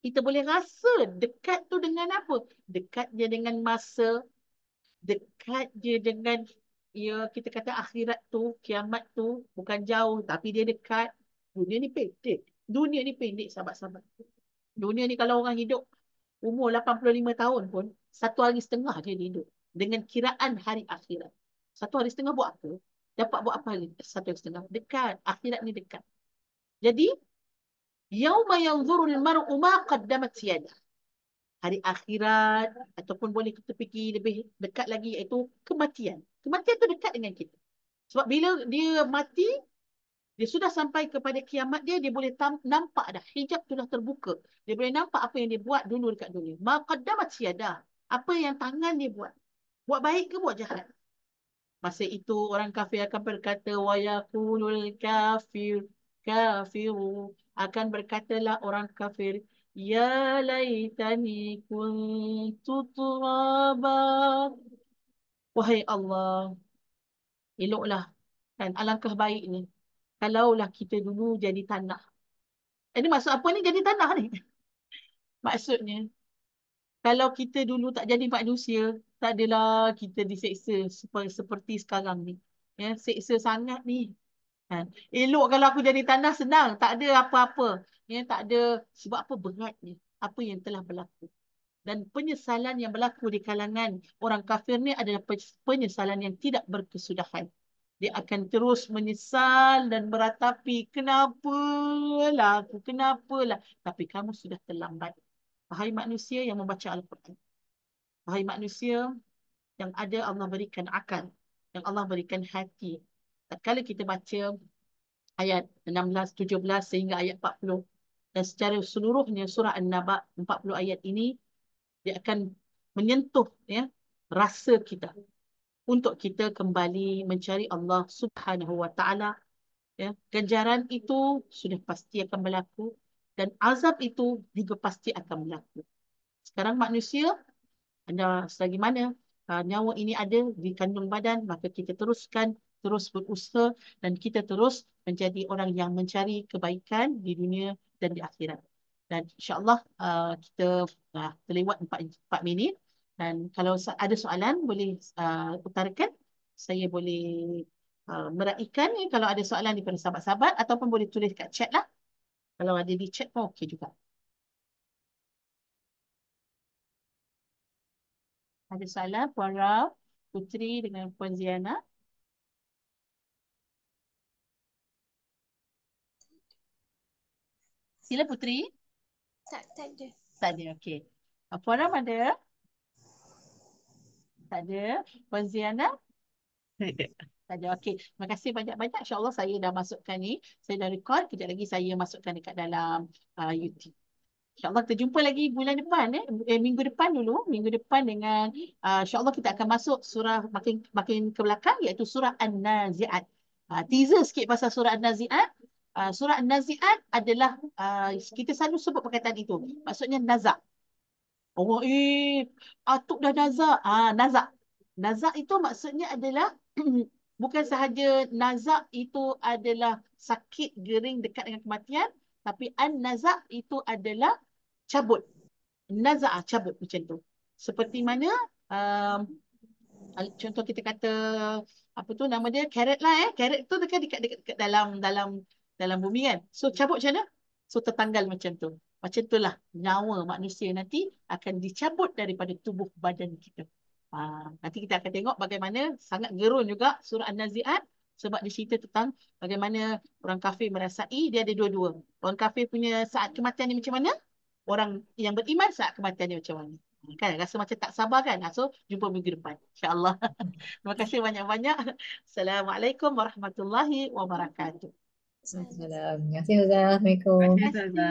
kita boleh rasa dekat tu dengan apa? Dekat je dengan masa, dekat je dengan, ya kita kata akhirat tu, kiamat tu bukan jauh tapi dia dekat. Dunia ni pendek. Dunia ni pendek, sahabat-sahabat. Dunia ni kalau orang hidup umur 85 tahun pun, 1.5 hari je dia hidup. Dengan kiraan hari akhirat. 1.5 hari buat apa? Dapat buat apa lagi? 1.5 hari. Dekat. Akhirat ni dekat. Jadi, yauma yanzurul mar'u ma qaddamat yadah. Hari akhirat, ataupun boleh kita fikir lebih dekat lagi, iaitu kematian. Kematian tu dekat dengan kita. Sebab bila dia mati, dia sudah sampai kepada kiamat dia, dia boleh nampak dah. Hijab tu dah terbuka. Dia boleh nampak apa yang dia buat dulu dekat dunia. Ma qaddamat yadah. Apa yang tangan dia buat. Buat baik ke buat jahat? Masa itu orang kafir akan berkata, wa yaqulul kafiru, akan berkatalah orang kafir, ya laitani kuntu turaba. Wahai Allah, eloklah kan, alangkah baiknya kalaulah kita dulu jadi tanah. Ini maksud apa ni jadi tanah ni? Maksudnya, kalau kita dulu tak jadi manusia, tak adalah kita diseksa seperti sekarang ni. Ya, seksa sangat ni. Kan? Elok kalau aku jadi tanah, senang. Tak ada apa-apa. Ya, tak ada. Sebab apa? Beratnya. Apa yang telah berlaku. Dan penyesalan yang berlaku di kalangan orang kafir ni adalah penyesalan yang tidak berkesudahan. Dia akan terus menyesal dan meratapi, kenapalah aku, kenapalah. Tapi kamu sudah terlambat. Wahai manusia yang membaca Al-Quran. Wahai manusia yang ada Allah berikan akal. Yang Allah berikan hati. Tatkala kita baca ayat 16, 17 sehingga ayat 40. Dan secara seluruhnya surah An-Naba 40 ayat ini dia akan menyentuh ya rasa kita untuk kita kembali mencari Allah Subhanahu wa taala ya. Ganjaran itu sudah pasti akan berlaku dan azab itu juga pasti akan berlaku. Sekarang manusia anda selagi mana nyawa ini ada di kandung badan, maka kita terus berusaha dan kita terus menjadi orang yang mencari kebaikan di dunia dan di akhirat. Dan insya-Allah kita terlewat 4 minit dan kalau ada soalan boleh utarakan. Saya boleh meraihkan kalau ada soalan daripada sahabat-sahabat ataupun boleh tulis kat chat lah. Kalau ada di chat pun okey juga. Ada soalan Puan Raf, Putri dengan Puan Ziana? Sila Putri.
Tak ada.
Tak ada, okey. Puan Raf ada? Tak ada. Puan Ziana? Tak ada, okey. Terima kasih banyak-banyak. InsyaAllah saya dah masukkan ni. Saya dah record. Kejap lagi saya masukkan dekat dalam YouTube. InsyaAllah kita jumpa lagi bulan depan. Minggu depan dulu. Minggu depan dengan InsyaAllah kita akan masuk surah makin ke belakang iaitu surah An-Nazi'at. Teaser sikit pasal surah An-Nazi'at. Surah An-Nazi'at adalah kita selalu sebut perkataan itu. Maksudnya nazak. Oh, atuk dah nazak. Nazak. Nazak itu maksudnya adalah bukan sahaja nazak itu adalah sakit gering dekat dengan kematian, tapi an-nazak itu adalah cabut. Nazak cabut macam tu. Seperti mana contoh kita kata apa tu nama dia carrot lah carrot tu dekat dalam bumi kan. So cabut macam mana? So tertanggal macam tu. Macam itulah nyawa manusia nanti akan dicabut daripada tubuh badan kita. Nanti kita akan tengok bagaimana sangat gerun juga surah An-Nazi'at sebab dia cerita tentang bagaimana orang kafir merasai dia ada dua-dua. Orang kafir punya saat kematian ni macam mana? Orang yang beriman saat kematian ni macam mana? Kan rasa macam tak sabar kan? So jumpa minggu depan insya-Allah. Terima kasih banyak-banyak. Assalamualaikum warahmatullahi wabarakatuh.
Assalamualaikum. Terima kasih Ustazah. Assalamualaikum.
Terima kasih Ustazah.